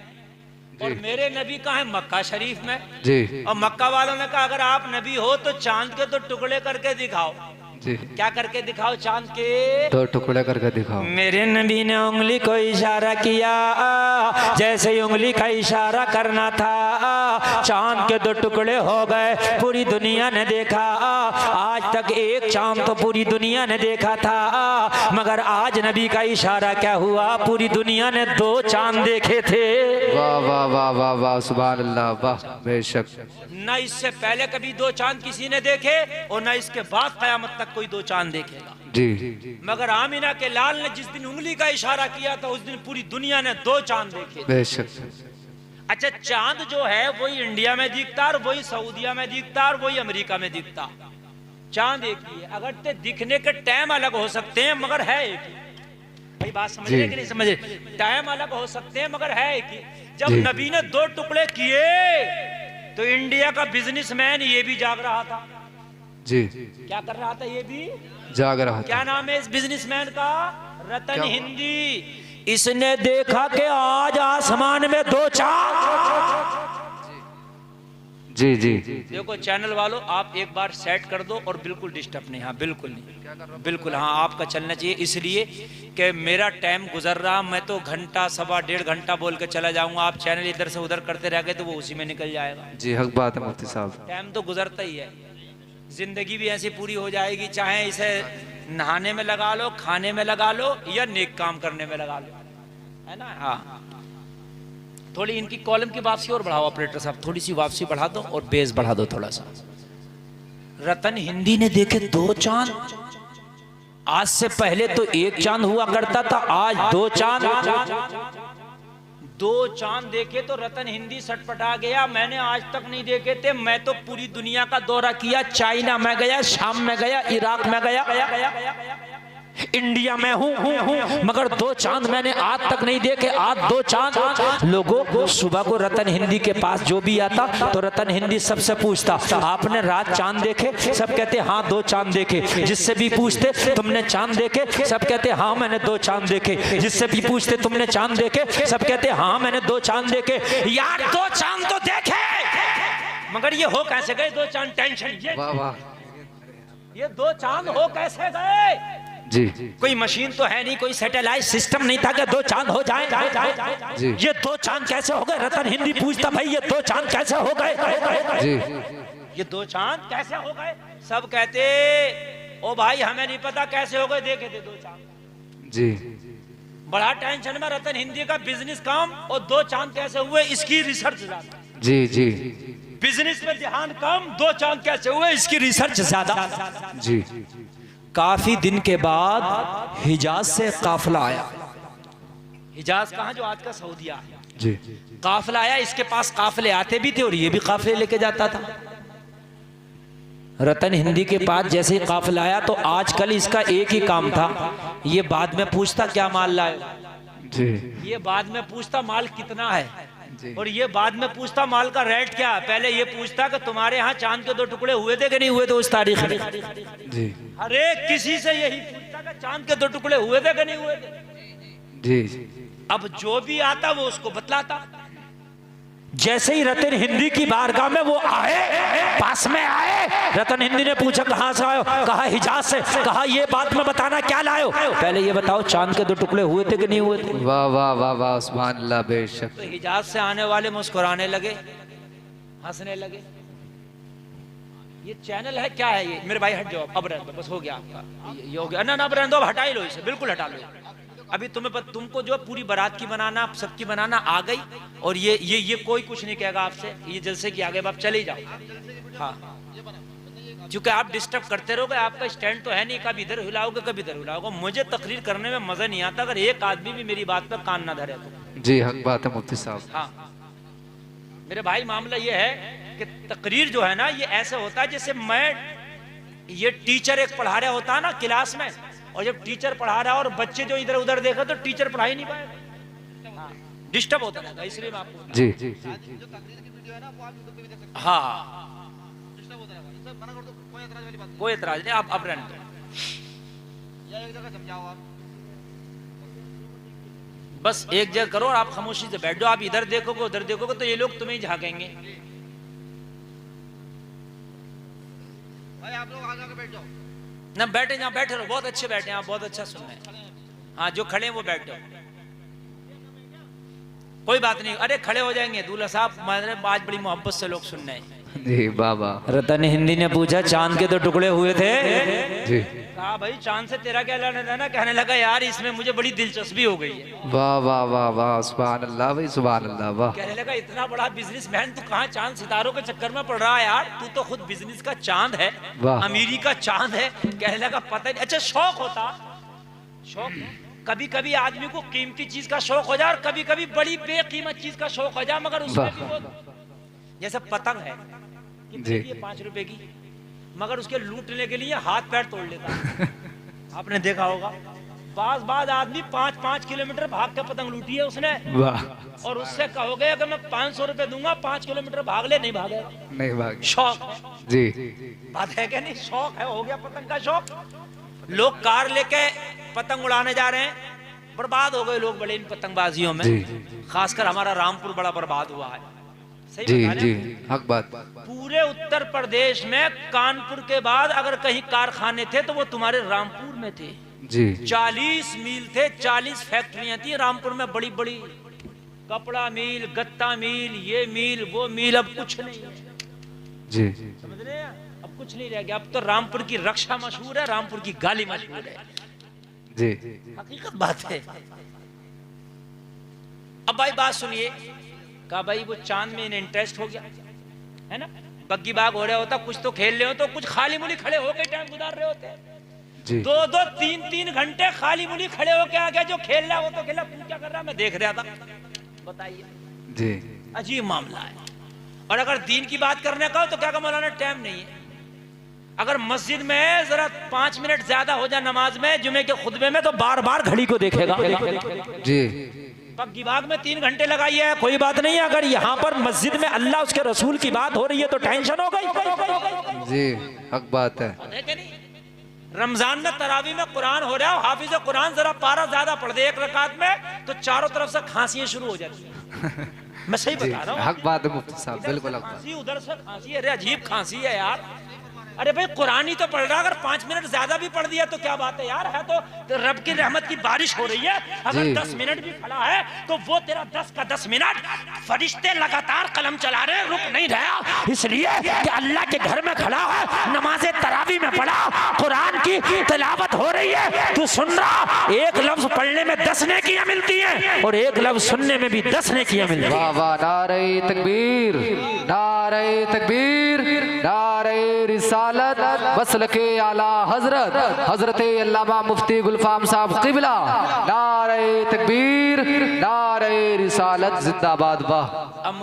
और मेरे नबी कहाँ है? मक्का शरीफ में जी। और मक्का वालों ने कहा, अगर आप नबी हो तो चांद के 2 टुकड़े करके दिखाओ। जी। क्या करके दिखाओ? चांद के 2 टुकड़े करके दिखाओ। मेरे नबी ने उंगली को इशारा किया, जैसे ही उंगली का इशारा करना था चांद के 2 टुकड़े हो गए। पूरी दुनिया ने देखा, आज तक एक चांद तो पूरी दुनिया ने देखा था, मगर आज नबी का इशारा क्या हुआ, पूरी दुनिया ने 2 चांद देखे थे। वाह वाह वाह वाह वाह, सुभान अल्लाह, वाह बेशक। न इससे पहले कभी 2 चांद किसी ने देखे और न इसके बाद कयामत तक कोई 2 चांद देखेगा। जी। मगर आमिना के लाल ने जिस दिन उंगली का इशारा किया था उस दिन पूरी दुनिया ने 2 चांद देखे। बेशक। अच्छा, चांद जो है वही इंडिया में दिखता और वही सऊदिया में दिखता और वही अमेरिका में दिखता। चांद एक ही है, अगर ते दिखने के टाइम अलग हो सकते हैं मगर है एक ही। भाई बात समझ रहे कि नहीं समझ रहे? टाइम अलग हो सकते हैं मगर है एक ही। जब नबी ने 2 टुकड़े किए तो इंडिया का बिजनेसमैन ये भी जाग रहा था। जी। क्या कर रहा था? ये भी जाग रहा था। क्या नाम है इस बिजनेसमैन का? रतन हिंदी। इसने देखा कि आज आसमान में 2 चांद। जी जी। देखो चैनल वालों, आप एक बार सेट कर दो और बिल्कुल डिस्टर्ब नहीं। हाँ बिल्कुल नहीं, बिल्कुल हाँ आपका चलना चाहिए, इसलिए कि मेरा टाइम गुजर रहा, मैं तो घंटा 1.5 घंटा बोल के चला जाऊंगा, आप चैनल इधर से उधर करते रह गए तो वो उसी में निकल जाएगा। जी हक बात है मुफ्ती साहब, टाइम तो गुजरता ही है। जिंदगी भी ऐसी पूरी हो जाएगी, चाहे इसे नहाने में लगा लो, खाने में लगा लो या नेक काम करने में लगा लो, है ना। हाँ थोड़ी इनकी कॉलम की वापसी और बढ़ाओ ऑपरेटर साहब, थोड़ी सी वापसी बढ़ा दो और बेस बढ़ा दो थोड़ा सा। रतन हिंदी ने देखे 2 चांद। आज से पहले तो 1 चांद हुआ करता था, आज 2 चांद। 2 चांद देखे तो रतन हिंदी सटपटा गया, मैंने आज तक नहीं देखे थे। मैं तो पूरी दुनिया का दौरा किया, चाइना में गया, शाम में गया, इराक में गया, इंडिया में हूँ, मगर 2 चांद मैंने आज तक नहीं देखे। आज 2 चांद। लोगों सुबह को रतन हिंदी के पास जो भी आता तो रतन हिंदी सबसे पूछता, आपने रात चांद देखे? सब कहते हाँ 2 चांद देखे। जिससे भी पूछते तुमने चांद देखे? सब कहते हाँ मैंने 2 चांद देखे। जिससे भी पूछते तुमने चांद देखे? सब कहते हाँ मैंने 2 चांद देखे। यार 2 चांद तो देखे, मगर ये हो कैसे गए 2 चांद? टेंशन ये 2 चांद हो कैसे गए? जी। कोई मशीन तो है नहीं, कोई सैटेलाइट सिस्टम नहीं था कि 2 चांद हो जाए। जी। ये 2 चांद कैसे हो गए? रतन हिंदी पूछता, भाई ये 2 चांद कैसे हो गए? जी। ये 2 चांद कैसे हो गए? सब कहते ओ भाई हमें नहीं पता कैसे हो गए, देखे थे 2 चांद। जी। बड़ा टेंशन में रतन हिंदी का बिजनेस काम, और 2 चांद कैसे हुए इसकी रिसर्च ज्यादा। जी जी। बिजनेस में ध्यान कम, 2 चांद कैसे हुए, इसकी रिसर्च ज्यादा। जी काफी दिन के बाद हिजाज से काफिला आया। हिजाज कहाँ, जो आज का सऊदीया है। जी काफिला आया, इसके पास काफिले आते भी थे और ये भी काफिले लेके जाता था। रतन हिंदी के पास जैसे ही काफिला आया तो आजकल इसका एक ही काम था, ये बाद में पूछता क्या माल लाए, जी ये बाद में पूछता माल कितना है, जी और ये बाद में पूछता माल का रेट क्या है। पहले ये पूछता कि तुम्हारे यहाँ चांद के 2 टुकड़े हुए थे कि नहीं हुए थे उस तारीख में। जी हर एक किसी से यही पूछता कि चांद के 2 टुकड़े हुए थे कि नहीं हुए थे। जी अब जो भी आता वो उसको बतलाता। जैसे ही रतन हिंदी की बारगाह में वो आए, पास में आए, रतन हिंदी ने पूछा कहां से आयो, कहा हिजाज से, कहा ये बात में बताना क्या लायो, पहले ये बताओ चांद के 2 टुकड़े हुए थे कि नहीं हुए थे। वाह वाह वाह वाह सुभान अल्लाह, बेशक। तो हिजाज से आने वाले मुस्कुराने लगे, हंसने लगे। ये चैनल है क्या है ये, मेरे भाई हट जाओ, अब रहने दो, बस हो गया आपका, ये हो गया ना, अब रहने दो, अब हटा ही लो इसे, बिल्कुल हटा लो। अभी तुमको जो पूरी बारात की बनाना, सबकी बनाना आ गई, और ये कोई कुछ नहीं कहेगा आपसे, ये जलसे की आ गए, आप चले ही जाओ। हाँ, क्योंकि आप डिस्टर्ब करते रहोगे, आपका स्टैंड तो है नहीं, कभी इधर हिलाओगे कभी इधर हिलाओगे। मुझे तकरीर करने में मजा नहीं आता अगर एक आदमी भी मेरी बात पर कान ना धरे तो। जी हक बात है मुफ्ती साहब। हाँ मेरे भाई, मामला ये है कि तकरीर जो है ना, ये ऐसे होता है जैसे ये टीचर एक पढ़ा रहा होता है ना क्लास में, और जब टीचर पढ़ा रहा है और बच्चे जो इधर उधर देखा तो टीचर पढ़ा ही नहीं पाएगा, डिस्टर्ब होता रहेगा। इसलिए मैं आपको जी हाँ, कोई एतराज नहीं, आप रहने दो। बस एक जगह करो और आप खामोशी से बैठ जाओ। आप इधर देखोगे उधर देखोगे तो ये लोग तुम्हें ही झांकेंगे। भाई आप लोग आगे आके बैठ जाओ ना, बैठे जहाँ बैठे रहो, बहुत अच्छे बैठे हैं आप, बहुत अच्छा सुन रहे हैं। हाँ जो खड़े हैं वो बैठ जाओ, कोई बात नहीं, अरे खड़े हो जाएंगे। दूल्हा साहब आज बड़ी मोहब्बत से लोग सुन रहे हैं। जी बाबा। रतन हिंदी ने पूछा चांद के 2 टुकड़े हुए थे। जी कहा भाई चांद से तेरा क्या लेना देना। कहने लगा यार इसमें मुझे बड़ी दिलचस्पी हो गई है। वाह वाह वाह वाह सुभान अल्लाह भाई, सुभान अल्लाह। वाह। कहने लगा इतना बड़ा बिजनेसमैन तू कहाँ चांद सितारों के चक्कर में पड़ रहा है यार, तू तो खुद बिजनेस का चांद है, अमीरी का चांद है। कहने लगा पता नहीं, अच्छा शौक होता, शौक कभी कभी आदमी को कीमती चीज का शौक हो जाए और कभी कभी बड़ी बेकीमत चीज का शौक हो जाए, मगर उसमें भी वो जैसे पतंग है कितने की, 5 रुपए की, मगर उसके लूटने के लिए हाथ पैर तोड़ लेता है। आपने देखा होगा बाज आदमी 5-5 किलोमीटर भाग के पतंग लूटी है उसने। वाह। और उससे कहोगे अगर मैं 500 रुपए दूंगा 5 किलोमीटर भाग ले, नहीं भागेगा, नहीं भाग। शौक है। जी बात है क्या नहीं, शौक है, हो गया पतंग का शौक। लोग कार लेके पतंग उड़ाने जा रहे हैं, बर्बाद हो गए लोग बड़े इन पतंगबाजियों में। खासकर हमारा रामपुर बड़ा बर्बाद हुआ है। सही जी बता रहे जी हैं? हक बात। पूरे उत्तर प्रदेश में कानपुर के बाद अगर कहीं कारखाने थे तो वो तुम्हारे रामपुर में थे। जी 40 मील थे, 40 फैक्ट्रियां थी रामपुर में, बड़ी बड़ी, कपड़ा मिल, गत्ता मिल, ये मिल वो मिल, अब कुछ नहीं है। जी समझ रहे हैं, अब कुछ नहीं रह गया। अब तो रामपुर की रक्षा मशहूर है, रामपुर की गाली मशहूर है। जी हकीकत बात है। अब भाई बात सुनिए, कहा भाई वो चांद में इंटरेस्ट हो गया है ना, बग्गी बाग हो रहा होता, कुछ तो खेल रहे हो, तो कुछ खाली मुली खड़े होकर टाइम गुजार रहे होते। जी 2-2 3-3 घंटे खाली मुली खड़े होके आ गया, जो खेल रहा है वो तो खेला, तू क्या कर रहा है मैं देख रहा था। बताइए, जी अजीब मामला है। और अगर दीन की बात करने का हो तो क्या का मौलाना टाइम नहीं है। अगर मस्जिद में जरा 5 मिनट ज्यादा हो जाए नमाज में, जुमे के खुतबे में, तो बार बार घड़ी को देखेगा। जी बग्गी बाग में 3 घंटे लगाइए है, कोई बात नहीं। अगर यहाँ पर मस्जिद में अल्लाह उसके रसूल की बात हो रही है तो टेंशन हो गई। जी हक बात है। रमजान में तरावी में कुरान हो रहा है, हाफिज कुरान जरा पारा ज्यादा पढ़ दे एक रकात में तो चारों तरफ से खांसियां शुरू हो जाती है। मैं सही बता रहा हूँ, हक बात है मुफ्ती साहब, बिल्कुल हक बात। खांसी उधर से खांसी, अरे अजीब खांसी है यार। अरे भाई कुरान ही तो पढ़ रहा, अगर 5 मिनट ज्यादा भी पढ़ दिया तो क्या बात है यार, है तो रब की रहमत की बारिश हो रही है। अगर 10 मिनट भी खड़ा है तो वो तेरा 10 का 10 मिनट फरिश्ते लगातार कलम चला रहे, रुक नहीं रहा, इसलिए कि अल्लाह के घर में खड़ा है, नमाज तरावी में पढ़ा, कुरान की तिलावत हो रही है, तू सुन रहा, एक लफ्ज पढ़ने में 10 नेकियां मिलती हैं और एक लफ्ज सुनने में भी 10 नेकियां मिलती हैं। वाह वाह, नारे तकबीर, नारे तकबीर, नारे रिसालत, मसलके आला हजरत हजरत अल्लामा मुफ्ती गुलफाम साहब क़िबला, नारे तकबीर, नारे रिसालत, जिंदाबाद। वाह। अब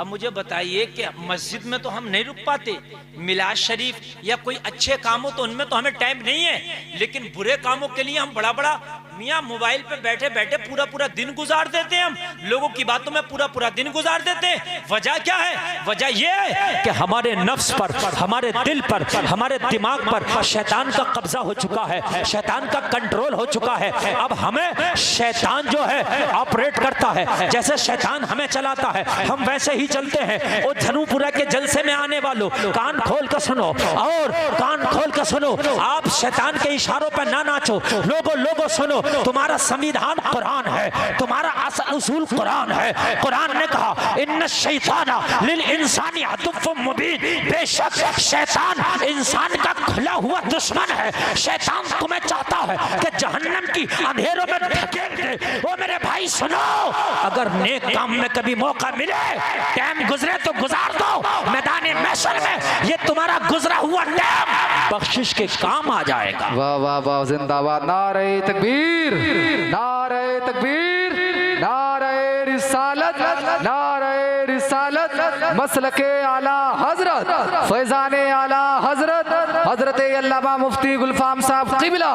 मुझे बताइए कि मस्जिद में तो हम नहीं रुक पाते, मिलाद शरीफ या कोई अच्छे काम हो तो उनमें तो हमें टाइम नहीं है, लेकिन बुरे कामों के लिए हम बड़ा बड़ा मियाँ मोबाइल पे बैठे बैठे पूरा पूरा दिन गुजार देते हैं, हम लोगों की बातों में पूरा पूरा दिन गुजार देते हैं। वजह क्या है? वजह ये है कि हमारे नफ्स पर, हमारे दिल पर, हमारे दिमाग पर शैतान का कब्जा हो चुका है, शैतान का कंट्रोल हो चुका है। अब हमें शैतान जो है ऑपरेट करता है, जैसे शैतान हमें चलाता है हम वैसे ही चलते हैं। और धनुपुरा के जलसे में आने वालों, कान खोल कर सुनो, और कान खोल कर सुनो, आप शैतान के इशारों पर ना नाचो। लोगों सुनो, तुम्हारा संविधान कुरान है, तुम्हारा असल उसूल कुरान है। कुरान ने कहा इन्न शैताना लिल इंसानी अदुव्वुम मुबीन, बेशक शैतान इंसान का खुला हुआ दुश्मन है। शैतान तुम्हें चाहता है कि जहन्नम की अंधेरों में धकेल दे। ओ मेरे भाई सुनो, अगर नेक काम में कभी मौका मिले, टाइम गुजरे तो गुजार दो, मैदान महशर में ये तुम्हारा गुजरा हुआ टाइम बख्शिश के काम आ जाएगा। वाह वाह वाह, जिंदाबाद। नारे तकबीर, नारे तकबीर, नारे रिसालत, नारे रिसालत, मसलके आला हजरत फैजाने आला हजरत हजरत अल्लामा मुफ्ती गुलफाम साहब क़िबला,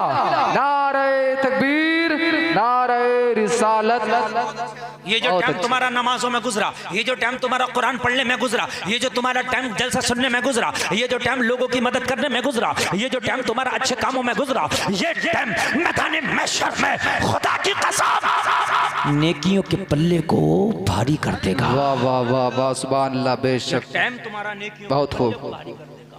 नारे तकबीर, नारे रिसालत। ये जो टाइम तुम्हारा नमाजों में गुजरा, ये जो टाइम तुम्हारा कुरान पढ़ने में गुजरा, ये जो तुम्हारा टाइम जलसा सुनने में गुजरा, ये जो टाइम लोगों की मदद करने में गुजरा, ये जो टाइम तुम्हारा अच्छे कामों में गुजरा, ये टाइम मैदान महशर में खुदा की कसम नेकियों के पल्ले को भारी कर देगा। वाह वाह वाह वाह, सुभान अल्लाह। बेशक टाइम तुम्हारा नेकियों बहुत खूब। को भारी कर देगा।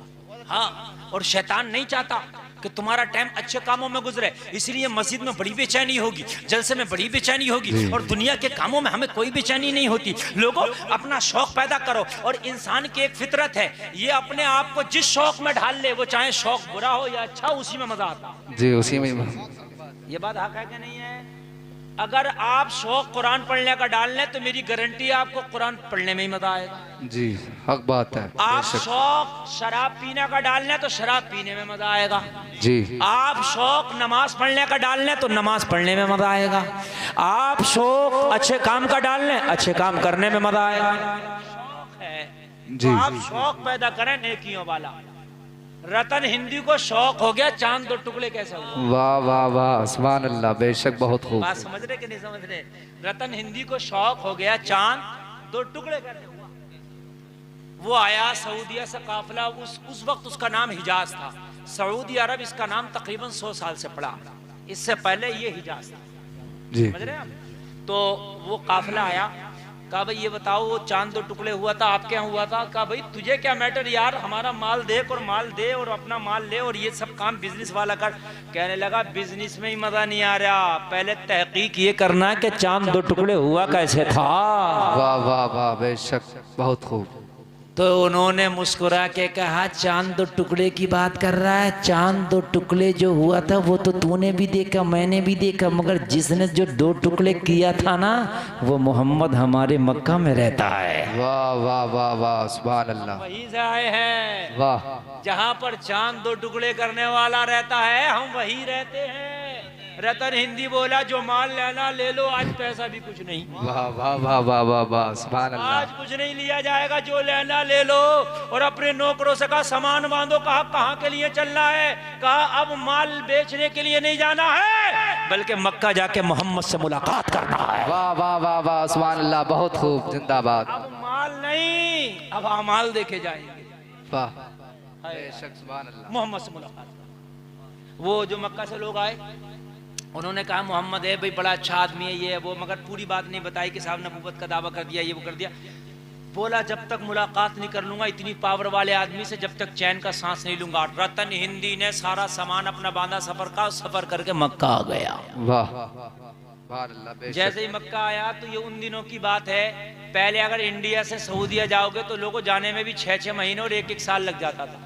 हाँ, और शैतान नहीं चाहता कि तुम्हारा टाइम अच्छे कामों में गुजरे, इसलिए मस्जिद में बड़ी बेचैनी होगी, जलसे में बड़ी बेचैनी होगी, और दुनिया के कामों में हमें कोई बेचैनी नहीं होती। लोगों, अपना शौक पैदा करो, और इंसान की एक फितरत है, ये अपने आप को जिस शौक में ढाल ले, वो चाहे शौक बुरा हो या अच्छा, उसी में मजा आता जी, उसी में। ये बात हक है कि नहीं है? अगर आप शौक कुरान पढ़ने का डाल लें तो मेरी गारंटी है आपको कुरान पढ़ने में ही मजा आएगा। जी, हक बात है। आप शौक शराब पीने का डाल लें तो शराब पीने में मजा आएगा। जी, आप शौक नमाज पढ़ने का डाल लें तो नमाज पढ़ने में मजा आएगा। आप शौक अच्छे काम का डाल लें, अच्छे काम करने में मजा आएगा। शौक है जी, तो आप शौक पैदा करें नेकियों वाला। रतन हिंदी को शौक हो गया चांद दो टुकड़े कैसे हुआ। वाह वाह वाह, सुभान अल्लाह। बेशक बहुत खूब। बात समझ रहे कि नहीं समझ रहे? रतन हिंदी को शौक हो गया चांद दो टुकड़े कैसे हुआ। वो आया सऊदीया से काफिला, उस वक्त उसका नाम हिजाज था। सऊदी अरब इसका नाम तकरीबन 100 साल से पड़ा, इससे पहले ये हिजाज था। जी, समझ रहे हैं? तो वो काफिला आया, कहा भाई ये बताओ वो चांद दो टुकड़े हुआ था आपके यहाँ हुआ था? कहा भाई तुझे क्या मैटर यार, हमारा माल देख और माल दे और अपना माल ले और ये सब काम बिजनेस वाला कर। कहने लगा बिजनेस में ही मजा नहीं आ रहा, पहले तहकीक ये करना है कि चांद दो टुकड़े हुआ कैसे था। वाह वाह वाह, बेशक बहुत खूब। तो उन्होंने मुस्कुरा के कहा चांद दो टुकड़े की बात कर रहा है, चांद दो टुकड़े जो हुआ था वो तो तूने भी देखा मैंने भी देखा, मगर जिसने जो दो टुकड़े किया था ना वो मोहम्मद हमारे मक्का में रहता है। वाह वाह वाह वाह, सुभान अल्लाह। वहीं से आए हैं, वाह। जहाँ पर चांद दो टुकड़े करने वाला रहता है हम वहीं रहते हैं। रतन हिंदी बोला जो माल लेना ले लो, आज पैसा भी कुछ नहीं। वाह वाह वाह वाह वाह वाह, सुभान अल्लाह। आज कुछ नहीं लिया जाएगा, जो लेना ले लो। और अपने नौकरों से कहा सामान बांधो। कहा कहाँ के लिए चलना है? कहा अब माल बेचने के लिए नहीं जाना है, बल्कि मक्का जाके मोहम्मद से मुलाकात करना है। वाह वाह वाह वाह, सुभान अल्लाह। बहुत खूब, जिंदाबाद। अब माल नहीं, अब अमाल देखे जाएंगे। वाह, बेशक, सुभान अल्लाह। मोहम्मद से मुलाकात। वो जो मक्का से लोग आए उन्होंने कहा मोहम्मद है भाई बड़ा अच्छा आदमी है ये वो, मगर पूरी बात नहीं बताई कि साहब नबूवत का दावा कर दिया, ये वो कर दिया। बोला जब तक मुलाकात नहीं कर लूंगा इतनी पावर वाले आदमी से, जब तक चैन का सांस नहीं लूंगा। रतन हिंदी ने सारा सामान अपना बांधा सफर का, सफर करके मक्का आ गया। वाह। जैसे ही मक्का आया तो ये उन दिनों की बात है, पहले अगर इंडिया से सऊदीया जाओगे तो लोगों जाने में भी 6-6 महीने और 1-1 साल लग जाता था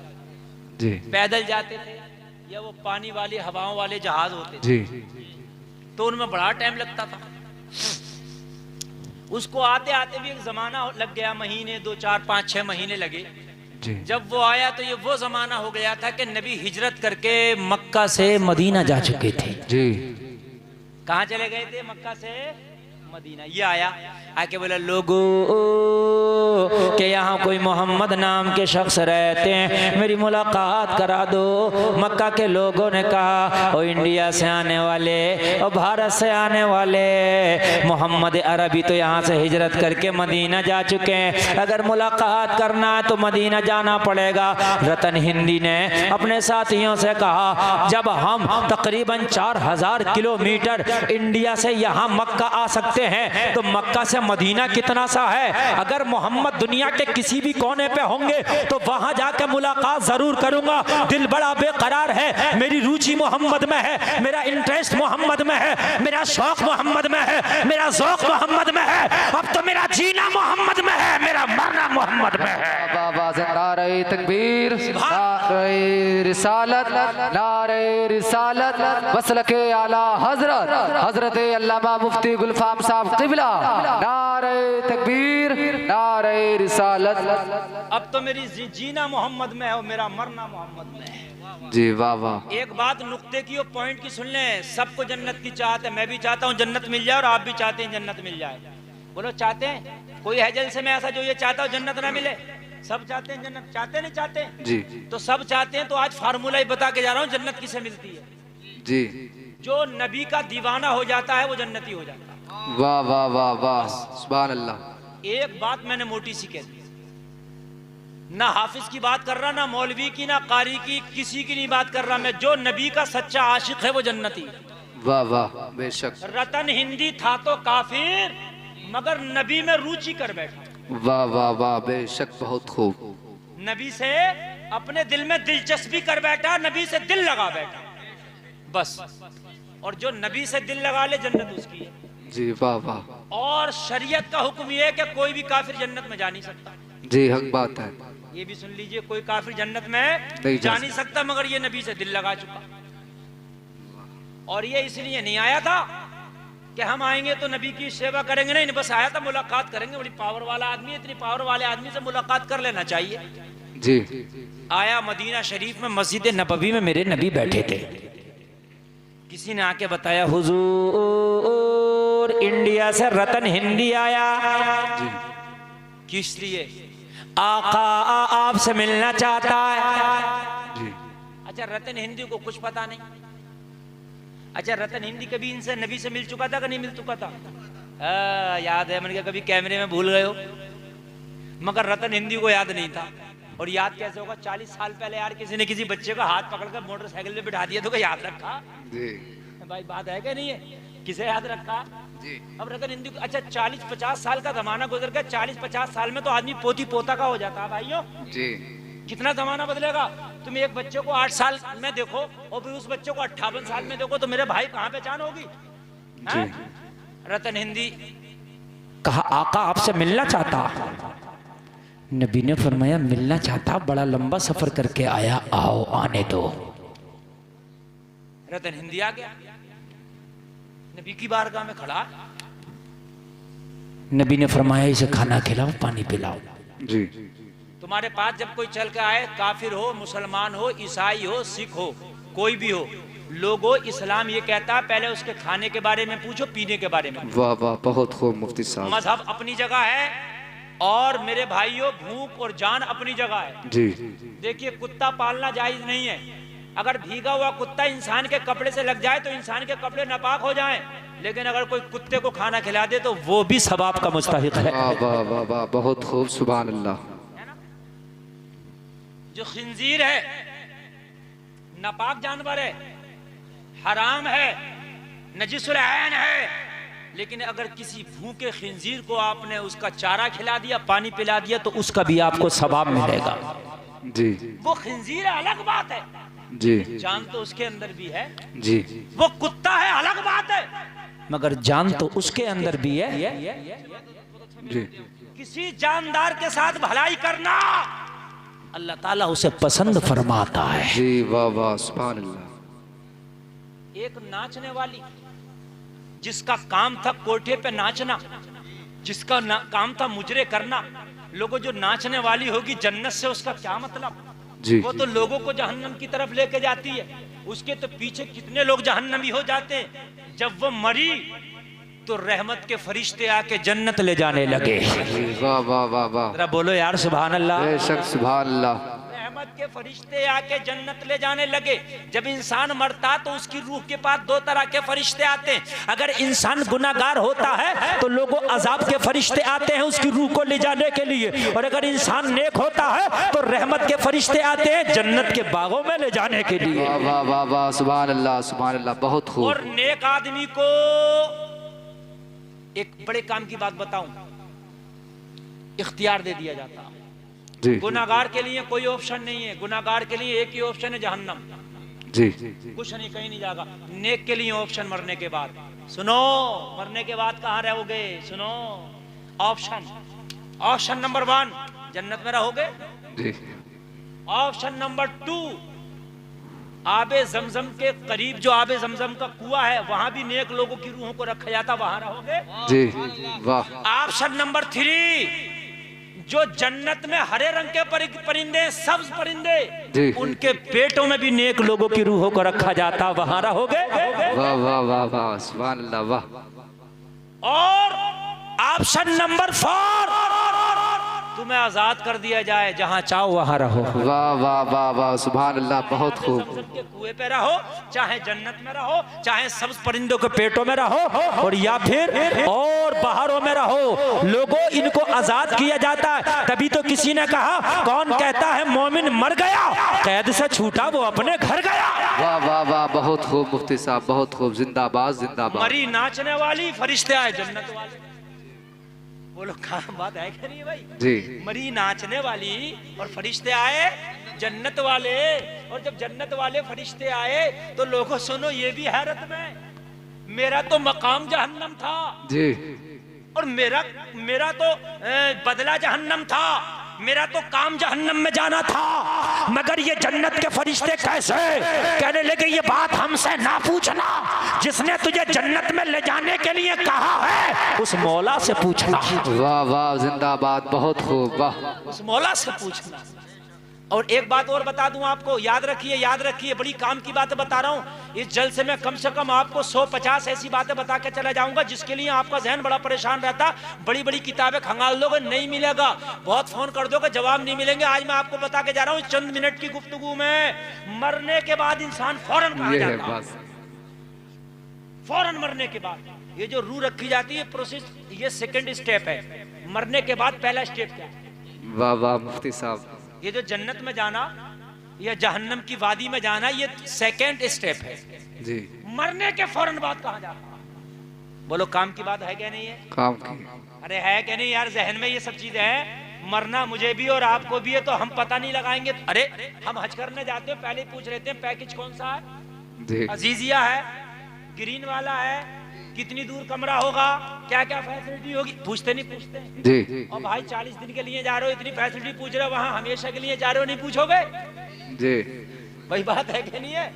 जी। पैदल जाते थे या वो पानी वाली हवाओं वाले जहाज होते थे जी। तो उनमें बड़ा टाइम लगता था। उसको आते आते भी एक जमाना लग गया, महीने 2, 4, 5, 6 महीने लगे। जी। जब वो आया तो ये वो जमाना हो गया था कि नबी हिजरत करके मक्का से मदीना जा चुके थे। जी। कहाँ चले गए थे? मक्का से मदीना। ये आया आके बोला लोगों कि यहाँ कोई मोहम्मद नाम के शख्स रहते हैं, मेरी मुलाकात करा दो। मक्का के लोगों ने कहा ओ इंडिया से आने वाले, ओ भारत से आने वाले, मोहम्मद अरबी तो यहाँ से हिजरत करके मदीना जा चुके हैं, अगर मुलाकात करना है तो मदीना जाना पड़ेगा। रतन हिंदी ने अपने साथियों से कहा जब हम तकरीबन 4000 किलोमीटर इंडिया से यहाँ मक्का आ सकते हैं तो मक्का से मदीना कितना सा है? अगर मोहम्मद दुनिया के किसी भी कोने पे होंगे तो वहां जाकर मुलाकात जरूर करूंगा। दिल बड़ा बेकरार है, मेरी रुचि मोहम्मद में है, मेरा इंटरेस्ट मोहम्मद में है, मेरा शौक मोहम्मद में है, मेरा ज़ौक़ मोहम्मद में है, अब तो मेरा जीना मोहम्मद में है, मेरा मरना मोहम्मद में है। नारे तकबीर, नारे रिसालत, नारे रिसालत, मसलके आला हजरत हजरत अल्लामा मुफ्ती गुलफाम साहब क़िबला, नारे तकबीर, नारे रिसालत। अब तो मेरी जीना मोहम्मद में है और मेरा मरना मोहम्मद में है। जी वाह वाह। एक बात नुक्ते की और पॉइंट की सुन लें, सबको जन्नत की चाहत है, मैं भी चाहता हूँ जन्नत मिल जाए और आप भी चाहते हैं जन्नत मिल जाए। बोलो चाहते हैं? कोई है जल से में ऐसा जो ये चाहता हो जन्नत ना मिले? सब चाहते हैं जन्नत, चाहते नहीं चाहते? जी। तो सब चाहते हैं, तो आज फार्मूला ही बता के जा रहा हूँ जन्नत किसे मिलती है। जी। जो नबी का दीवाना हो जाता है वो जन्नती हो जाता है। वाह वाह वाह वाह, सुभान अल्लाह। एक बात मैंने मोटी सी कह दी, ना हाफिज की बात कर रहा, ना मौलवी की, ना कारी की, किसी की नहीं बात कर रहा मैं। जो नबी का सच्चा आशिक है वो जन्नती। वाह वाह, बेशक। रतन हिंदी था तो काफिर, मगर नबी में रुचि कर बैठा। वाह वाह वाह, बेशक, बहुत खूब। नबी से अपने दिल में दिलचस्पी कर बैठा, नबी से दिल लगा बैठा बस। और जो नबी से दिल लगा ले जन्नत उसकी है। जी वाह वाह। और शरीयत का हुक्म ये है कि कोई भी काफिर जन्नत में जा नहीं सकता। जी हक बात है। ये भी सुन लीजिए, कोई काफिर जन्नत में जा नहीं सकता मगर ये नबी से दिल लगा चुका। और ये इसलिए नहीं आया था कि हम आएंगे तो नबी की सेवा करेंगे, नहीं, बस आया था मुलाकात करेंगे। बड़ी पावर वाला आदमी है, इतनी पावर वाले आदमी से मुलाकात कर लेना चाहिए। जी। आया मदीना शरीफ में, मस्जिद नबवी में मेरे नबी बैठे थे। किसी ने आके बताया हुजूर इंडिया से रतन हिंदी आया। जी। किस लिए? आका आपसे मिलना चाहता है। जी। अच्छा, रतन हिंदी को कुछ पता नहीं। अच्छा, रतन हिंदी कभी इनसे नबी से मिल चुका था कि नहीं मिल चुका था? याद है, मैंने कहा कभी कैमरे में भूल गए हो, मगर रतन हिंदी को याद नहीं था। और याद कैसे होगा? 40 साल पहले यार किसी ने किसी बच्चे को हाथ पकड़कर मोटरसाइकिल पे बिठा दिया तो क्या याद रखा? जी भाई, बात है क्या नहीं है? किसे याद रखा? जी। अब रतन हिंदी को, अच्छा 40-50 साल का जमाना गुजर गया, 40-50 साल में तो आदमी पोती पोता का हो जाता है भाइयों। जी। कितना जमाना बदलेगा। तुम एक बच्चे को 8 साल में देखो और फिर उस बच्चे को 58 साल में देखो तो मेरे भाई कहाँ पहचान होगी? रतन हिंदी कहा आका आपसे मिलना चाहता। नबी ने फरमाया मिलना चाहता, बड़ा लंबा सफर करके आया, आओ आने दो। रतन हिंदी आ गया, नबी की बारगाह में खड़ा। नबी ने फरमाया इसे खाना खिलाओ, पानी पिलाओ। जी। तुम्हारे पास जब कोई चल के आए, काफिर हो, मुसलमान हो, ईसाई हो, सिख हो, कोई भी हो, लोगों इस्लाम ये कहता है पहले उसके खाने के बारे में पूछो, पीने के बारे में। वाह वाह, बहुत खूब मुफ्ती साहब। मजहब अपनी जगह है और मेरे भाइयों भूख और जान अपनी जगह है। जी। देखिए, कुत्ता पालना जायज नहीं है। अगर भीगा हुआ कुत्ता इंसान के कपड़े से लग जाए तो इंसान के कपड़े नापाक हो जाएं, लेकिन अगर कोई कुत्ते को खाना खिला दे तो वो भी सवाब का मुस्तहिक है। वाह वाह वाह वाह, बहुत खूब, सुभान अल्लाह। जो खिंजीर है नापाक जानवर है, हराम है, नजिसुल ऐन है, लेकिन अगर किसी भूखे खिंजीर को आपने उसका चारा खिला दिया, पानी पिला दिया, तो उसका भी आपको सवाब मिलेगा। जी वो खिंजीर अलग बात है, जी जान तो उसके अंदर भी है। जी वो कुत्ता है अलग बात है, मगर जान तो उसके अंदर भी है। जी किसी जानदार के साथ भलाई करना अल्लाह ताला उसे पसंद फरमाता है। जी वाह वाह सुभान अल्लाह। एक नाचने वाली जिसका काम था कोठे पे नाचना, जिसका काम था मुजरे करना, लोगों जो नाचने वाली होगी जन्नत से उसका क्या मतलब? जी वो तो लोगों को जहन्नम की तरफ लेके जाती है। उसके तो पीछे कितने लोग जहन्नमी हो जाते हैं। जब वो मरी तो रहमत के फरिश्ते आके जन्नत ले जाने लगे। वाह वाह वाह वाह, जरा बोलो यार सुभान अल्लाह। बेशक सुभान अल्लाह। रहमत के फरिश्ते आके जन्नत ले जाने लगे। जब इंसान मरता तो उसकी रूह के पास दो तरह के फरिश्ते आते हैं। अगर इंसान गुनाहगार होता है तो लोगों अजाब के फरिश्ते आते हैं उसकी रूह को ले जाने के लिए, और अगर इंसान नेक होता है तो रहमत के फरिश्ते आते हैं जन्नत के बागों में ले जाने के लिए। वाह वाह वाह वाह सुभान अल्लाह सुभान अल्लाह, बहुत खूब। और नेक आदमी को एक बड़े काम की बात बताऊं, इख्तियार दे दिया जाता। जी गुनाहगार के लिए कोई ऑप्शन नहीं है, गुनाहगार के लिए एक ही ऑप्शन है जहन्नम। जी कुछ नहीं, कहीं नहीं जाएगा। नेक के लिए ऑप्शन मरने के बाद। सुनो, मरने के बाद कहाँ रहोगे? सुनो, ऑप्शन नंबर 1 जन्नत में रहोगे। जी ऑप्शन नंबर 2 आबे जमजम के करीब जो आबे जमजम का कुआं है वहां भी नेक लोगों की रूहों को रखा जाता, वहां रहोगे। जी वाह। ऑप्शन नंबर 3 जो जन्नत में हरे रंग के परिंदे, सब्ज परिंदे, जी। उनके पेटों में भी नेक लोगों की रूहों को रखा जाता, वहां रहोगे। वाह वाह वाह वाह सुभान अल्लाह वाह। और ऑप्शन नंबर 4 तुम्हें आजाद कर दिया जाए, जहां चाहो वहां रहो। वाह वाह वाह वाह सुभान अल्लाह, बहुत खूब। जमजम के कुएं पे रहो, चाहे जन्नत में रहो, चाहे सब्ज परिंदों के पेटों में रहो, और या फिर और बाहरों में रहो, लोगों इनको आजाद किया जाता है। तभी तो किसी ने कहा, कौन कहता है मोमिन मर गया, कैद से छूटा वो अपने घर गया। वाह वाह वाह, बहुत खूब मुफ्ती साहब, बहुत खूब। जिंदाबाद जिंदाबाद। मरी नाचने वाली, फरिश्ते आए जन्नत वाले। बोलो कहाँ बात है कि नहीं भाई? जी मरी नाचने वाली और फरिश्ते आए जन्नत वाले। और जब जन्नत वाले फरिश्ते आए तो लोगों सुनो, ये भी हैरत में, मेरा तो मकाम जहन्नम था जी, और मेरा तो बदला जहन्नम था, मेरा तो काम जहन्नम में जाना था, मगर ये जन्नत के फरिश्ते कैसे? कहने लगे ये बात हमसे ना पूछना, जिसने तुझे जन्नत में ले जाने के लिए कहा है उस मौला से पूछना। वाह वाह जिंदाबाद, बहुत खूब। वाह, उस मौला से पूछना। और एक बात और बता दूं आपको, याद रखिए, बड़ी काम की बातें बता रहा हूं। इस जलसे में कम से कम आपको 150 ऐसी बातें बता के चला जाऊंगा जिसके लिए आपका जहन बड़ा परेशान रहता। बड़ी बड़ी किताबें खंगाल दोगे, नहीं मिलेगा, बहुत फोन कर दोगे, जवाब नहीं मिलेंगे। आज मैं आपको बता के जा रहा हूं चंद मिनट की गुफ्तगू में, मरने के बाद इंसान फौरन कहाँ जाता है? फौरन मरने के बाद ये जो रूह रखी जाती है प्रोसेस, ये सेकंड स्टेप है। मरने के बाद पहला स्टेप क्या है? वाह वाह मुफ्ती साहब। ये जो जन्नत में जाना या जहन्नम की वादी में जाना, ये सेकंड स्टेप है। जी, मरने के फौरन बाद कहाँ जाना? बोलो काम की बात है क्या नहीं है? काम की। अरे है क्या नहीं यार? जहन में ये सब चीजें हैं। मरना मुझे भी और आपको भी है, तो हम पता नहीं लगाएंगे। अरे हम हज करने जाते हैं, पहले पूछ लेते हैं पैकेज कौन सा है? जी अजीजिया है, ग्रीन वाला है, कितनी दूर कमरा होगा, क्या क्या फैसिलिटी होगी, पूछते नहीं पूछते। जी और भाई 40 दिन के लिए जा रहे हो, इतनी फैसिलिटी पूछ रहे हो, वहां हमेशा के लिए जा रहे हो, नहीं पूछोगे? जी, वही बात है कि नहीं है?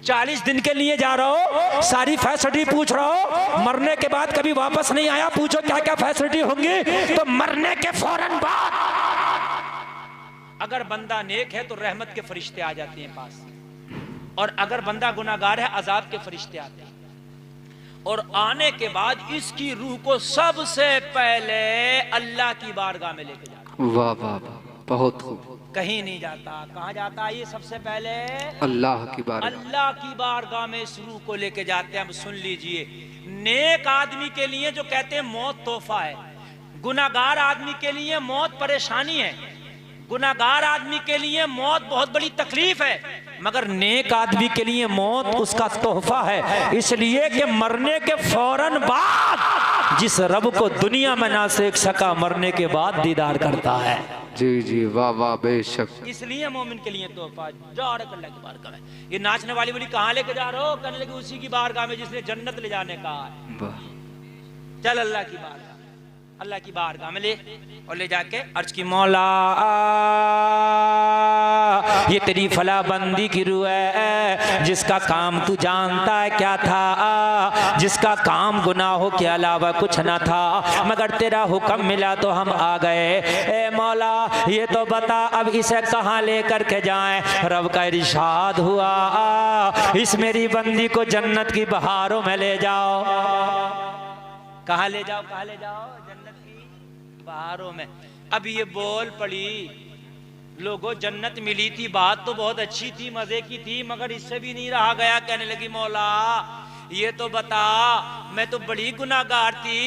40 दिन के लिए जा रहे हो, सारी फैसिलिटी पूछ रहे हो, मरने के बाद कभी वापस नहीं आया, पूछो क्या क्या फैसिलिटी होंगी? तो मरने के फौरन बाद अगर बंदा नेक है तो रहमत के फरिश्ते आ जाते हैं पास, और अगर बंदा गुनाहगार है अजाब के फरिश्ते आते हैं। और आने के बाद इसकी रूह को सबसे पहले अल्लाह की बारगाह में लेके जाता। वाह वाह वाह, बहुत खूब। कहीं नहीं जाता, कहाँ जाता है? ये सबसे पहले अल्लाह की बात। अल्लाह की बारगाह में इस रूह को लेके जाते हैं। अब सुन लीजिए, नेक आदमी के लिए जो कहते हैं मौत तोहफा है, गुनाहगार आदमी के लिए मौत परेशानी है, गुनाहगार आदमी के लिए मौत बहुत बड़ी तकलीफ है, मगर नेक आदमी के लिए मौत उसका तोहफा है। इसलिए कि मरने के फौरन बाद जिस रब को दुनिया में ना देख सका मरने के बाद दीदार करता है। जी जी वाह वाह बेशक। इसलिए मोमिन के लिए तोहफा जा रहा अल्लाह की बारगाह में। ये नाचने वाली बोली कहाँ लेके जा रहे हो? कहने लगे उसी की बारगाह में जिसने जन्नत ले जाने का है। वाह। चल अल्लाह की बारगाह, अल्लाह की बारगाह में ले और ले जाके अर्ज की मौला ये तेरी फला बंदी की रूह है जिसका काम तू जानता है क्या था, जिसका काम गुनाहों के अलावा कुछ ना था, मगर तेरा हुक्म मिला तो हम आ गए। ए मौला ये तो बता अब इसे कहाँ लेकर के जाएं? रब का इरशाद हुआ इस मेरी बंदी को जन्नत की बहारों में ले जाओ। कहाँ ले जाओ? कहाँ ले जाओ? जन्नत की बहारों में। अब ये बोल पड़ी लोगों जन्नत मिली थी, बात तो बहुत अच्छी थी, मजे की थी, मगर इससे भी नहीं रहा गया। कहने लगी मौला ये तो बता मैं तो बड़ी गुनाहगार थी,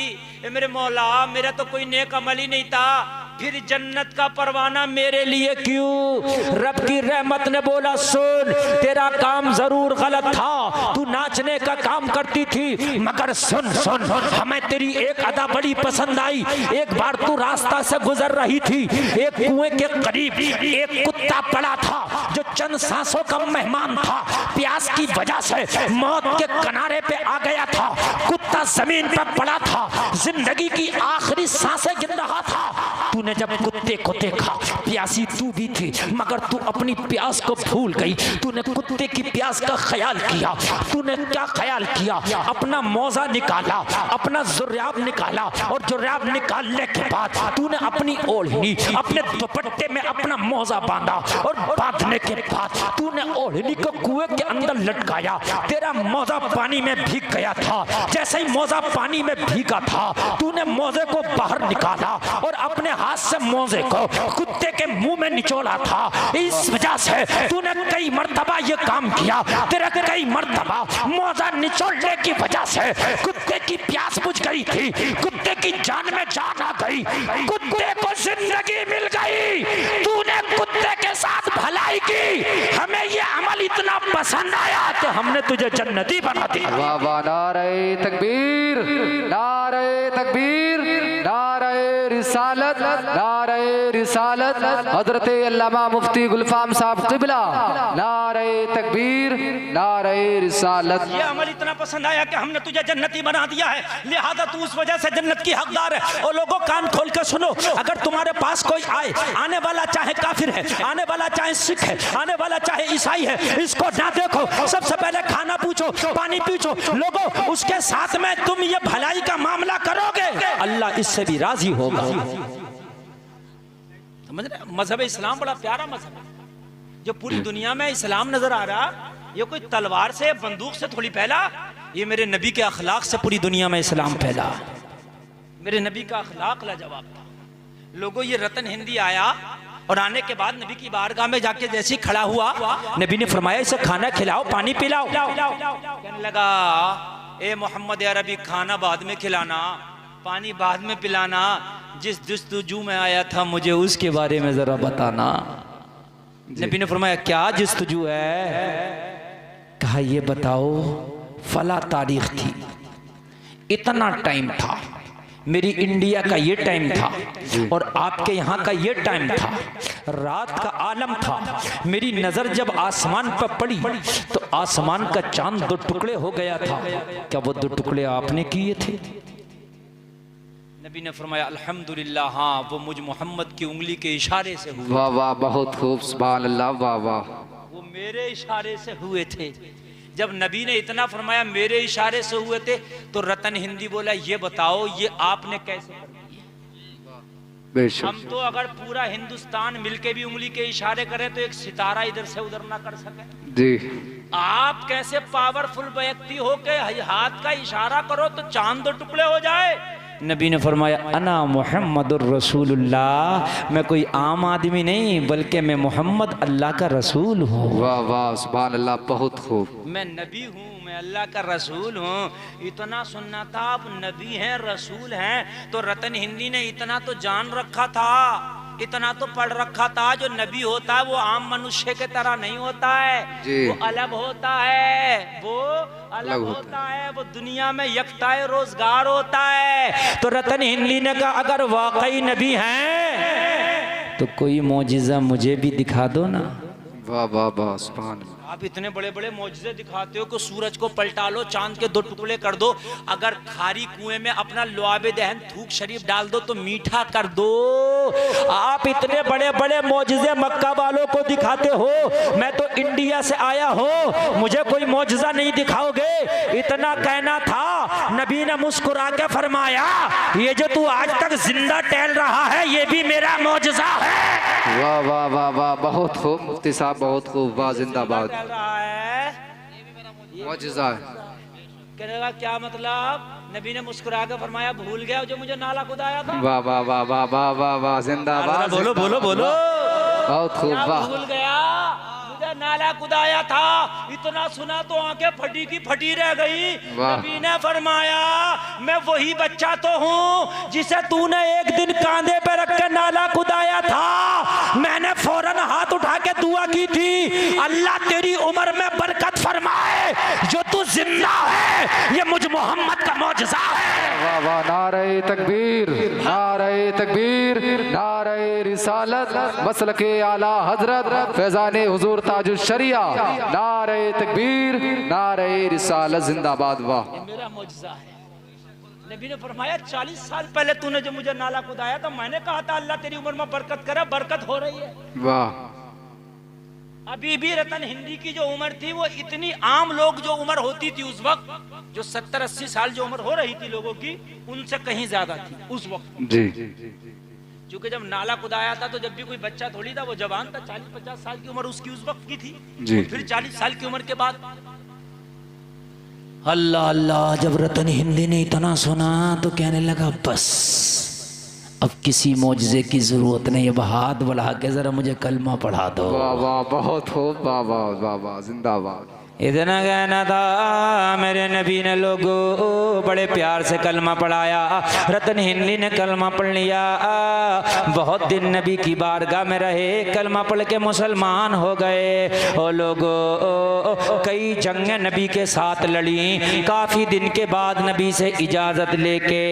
मेरे मौला मेरा तो कोई नेक अमल ही नहीं था, फिर जन्नत का परवाना मेरे लिए क्यों? रब की रहमत ने बोला सुन तेरा काम जरूर गलत था, तू नाचने का काम करती थी, मगर सुन सुन हमें तेरी एक अदा बड़ी पसंद आई। एक बार तू रास्ता से गुजर रही थी, एक कुएं के करीब एक कुत्ता पड़ा था जो चंद सांसों का मेहमान था, प्यास की वजह से मौत के किनारे पे आ गया था, कुत्ता जमीन पर पड़ा था, जिंदगी की आखिरी सांसें गिन रहा था। तूने जब कुत्ते को देखा, प्यासी तू भी थी, मगर तू अपनी प्यास को भूल गई। तूने कुत्ते की प्यास का ख्याल किया। तूने क्या ख्याल किया? अपना मौजा निकाला, अपना जुर्राब निकाला, और जुर्राब निकालने के बाद तूने अपनी ओढ़नी अपने दुपट्टे में अपना मौजा बांधा, और बांधने के बाद तूने ओढ़नी को कुएं के अंदर लटकाया। तेरा मौजा पानी में भीग गया था। जैसे ही मौजा पानी में भीगा था, तूने मौजे को बाहर निकाला और अपने हाथ से मौजे को कुत्ते के मुंह में निचोड़ा था। इस वजह से तूने कई मर्तबा ये काम किया। तेरा कई मर्तबा मौजा निचोड़ने की वजह से कुत्ते की प्यास बुझ गई थी, कुत्ते की जान में जान आ गई, कुत्ते को जिंदगी मिल गई। तूने कुत्ते के साथ भलाई की, हमें ये अमल इतना पसंद आया तो हमने तुझे जन्नती बना दिया। वाह वाह नारे तकबीर, नारे तकबीर, नारे रिसालत, नारे रिसालत, हजरत अल्लामा मुफ्ती गुलफाम साहब क़िबला, नारे तकबीर, नारे रिसालत। ये अमल इतना पसंद आया कि हमने तुझे जन्नती बना दिया है, लिहाजा तू उस वजह से जन्नत की हकदार है। और लोगों कान खोल कर सुनो, अगर तुम्हारे पास कोई आए, आने वाला चाहे काफिर है, आने वाला चाहे सिख है, आने वाला चाहे ईसाई है, इसको ना देखो, सबसे पहले खाना पूछो, पानी पूछो। लोगों उसके साथ में तुम ये भलाई का मामला करोगे, अल्लाह इससे भी राजी होगा। समझ रहे? मजहब इस्लाम बड़ा प्यारा मजहब है, जो पूरी दुनिया में इस्लाम नजर आ रहा, ये कोई तलवार से बंदूक से थोड़ी फैला, ये मेरे नबी के अखलाक से पूरी दुनिया में इस्लाम फैला। मेरे नबी का अखलाक लाजवाब था। लोगों ये रतन हिंदी आया और आने के बाद नबी की बारगाह में जाके जैसे ही खड़ा हुआ, नबी ने फरमाया इसे खाना खिलाओ, पानी पिलाओ। कहने लगा ए मोहम्मद अरबी, खाना बाद में खिलाना, पानी बाद में पिलाना, जिस जस्तुजू में आया था मुझे उसके बारे में जरा बताना। नबी ने फरमाया क्या जस्तुजू है? कहा ये बताओ फला तारीख थी, इतना टाइम था, मेरी इंडिया का ये टाइम था और आपके यहाँ का ये टाइम था, रात का आलम था। मेरी नजर जब आसमान पर पड़ी तो आसमान का चांद दो टुकड़े हो गया था। क्या वो दो टुकड़े आपने किए थे? नबी ने फरमाया अल्हम्दुलिल्लाह, हाँ वो मुझ मोहम्मद की उंगली के इशारे से हुए। वाह वाह बहुत खूब, सुभान अल्लाह, वाह वाह। वो मेरे इशारे से हुए थे। जब नबी ने इतना फरमाया मेरे इशारे से हुए थे, तो रतन हिंदी बोला ये बताओ ये आपने कैसे कर दिए? हम तो अगर पूरा हिंदुस्तान मिलके भी उंगली के इशारे करें तो एक सितारा इधर से उधर ना कर सके जी। आप कैसे पावरफुल व्यक्ति हो के हाथ का इशारा करो तो चांद दो टुकड़े हो जाए? नबी ने फरमाया अना मुहम्मदुर रसूलुल्लाह, मैं कोई आम आदमी नहीं बल्कि मैं मोहम्मद अल्लाह का रसूल हूँ। वाह वाह सुभान अल्लाह, बहुत खूब। मैं नबी हूँ, मैं अल्लाह का रसूल हूँ। इतना सुनना था, आप नबी हैं रसूल हैं, तो रतन हिंदी ने इतना तो जान रखा था इतना तो पढ़ रखा था, जो नबी होता है वो आम मनुष्य के तरह नहीं होता है, वो अलग होता है, वो अलग होता है, वो दुनिया में यकताए रोजगार होता है। तो रतन हिंदली ने कहा अगर वाकई नबी हैं तो कोई मौजिज़ा मुझे भी दिखा दो ना। वाह वाह वाह, सुभान अल्लाह। आप इतने बड़े बड़े मौजज़े दिखाते हो कि सूरज को पलटा लो, चांद के 2 टुकड़े कर दो, अगर खारी कुएं में अपना लुआबे दहन थूक शरीफ डाल दो तो मीठा कर दो। आप इतने बड़े बड़े मौजज़े मक्का वालों को दिखाते हो, मैं तो इंडिया से आया हूँ, मुझे कोई मौजज़ा नहीं दिखाओगे। इतना कहना था, नबी ने मुस्कुरा के फरमाया ये जो तू आज तक जिंदा टहल रहा है ये भी मेरा मौजज़ा है। वाह वाह वाह वाह, बहुत खूब मुफ्ती साहब, बहुत खूब, वाह जिंदाबाद। चल रहा है मौजज़ा है। कहने का क्या मतलब? नबी ने मुस्कुरा के फरमाया भूल गया जो मुझे नाला खुदाया था। वाह वाह वाह वाह वाह वाह वाह, जिंदाबाद। बोलो बोलो बोलो, बहुत खूब, क्या वाह। भूल गया? मुझे नाला खुदाया था, इतना सुना तो आंखें फटी की फटी रह गई। नबी ने फरमाया मैं वही बच्चा तो हूँ जिसे तूने एक दिन कांधे पे रख के नाला खुदाया था। मैंने फौरन हाथ उठा के दुआ की थी, अल्लाह तेरी उम्र में बरकत फरमाए, जो तू जिंदा है ये मुझ मोहम्मद का मौजज़ा है। वाह वाह, नारे तकबीर, नारे तकबीर, नारे रिसालत, मसलके आला हजरत फैजाने हुजूर ताजुश शरिया, नारे तकबीर, नारे रिसालत, जिंदाबाद। वाह, ये मेरा मौजज़ा है। नबी ने फरमाया 40 साल पहले तूने जो मुझे नाला खुदाया था, मैंने कहा था अल्लाह तेरी उम्र में बरकत करे, बरकत हो रही है। वाह। अभी भी रतन हिंदी की जो उम्र थी वो इतनी, आम लोग जो उम्र होती थी उस वक्त, जो 70-80 साल जो उम्र हो रही थी लोगों की, उनसे कहीं ज्यादा थी उस वक्त जी। क्योंकि जब नाला खुदाया था तो जब भी कोई बच्चा थोड़ी था, वो जवान था, 40-50 साल की उम्र उसकी उस वक्त की थी जी। फिर 40 साल की उम्र के बाद अल्लाह अल्लाह, जब रतन हिंदी ने इतना सुना तो कहने लगा बस अब किसी मौजज़े की जरूरत नहीं, अब हाथ बढ़ा के जरा मुझे कलमा पढ़ा दो। वाह वाह, बहुत खूब, वाह वाह वाह वाह, जिंदाबाद। इतना कहना था, मेरे नबी ने लोगों बड़े प्यार से कलमा पढ़ाया। रतन हिंदी ने कलमा पढ़ लिया, बहुत दिन नबी की बारगाह में रहे, कलमा पढ़ के मुसलमान हो गए। और लोगों कई जंगें नबी के साथ लड़ी, काफ़ी दिन के बाद नबी से इजाज़त लेके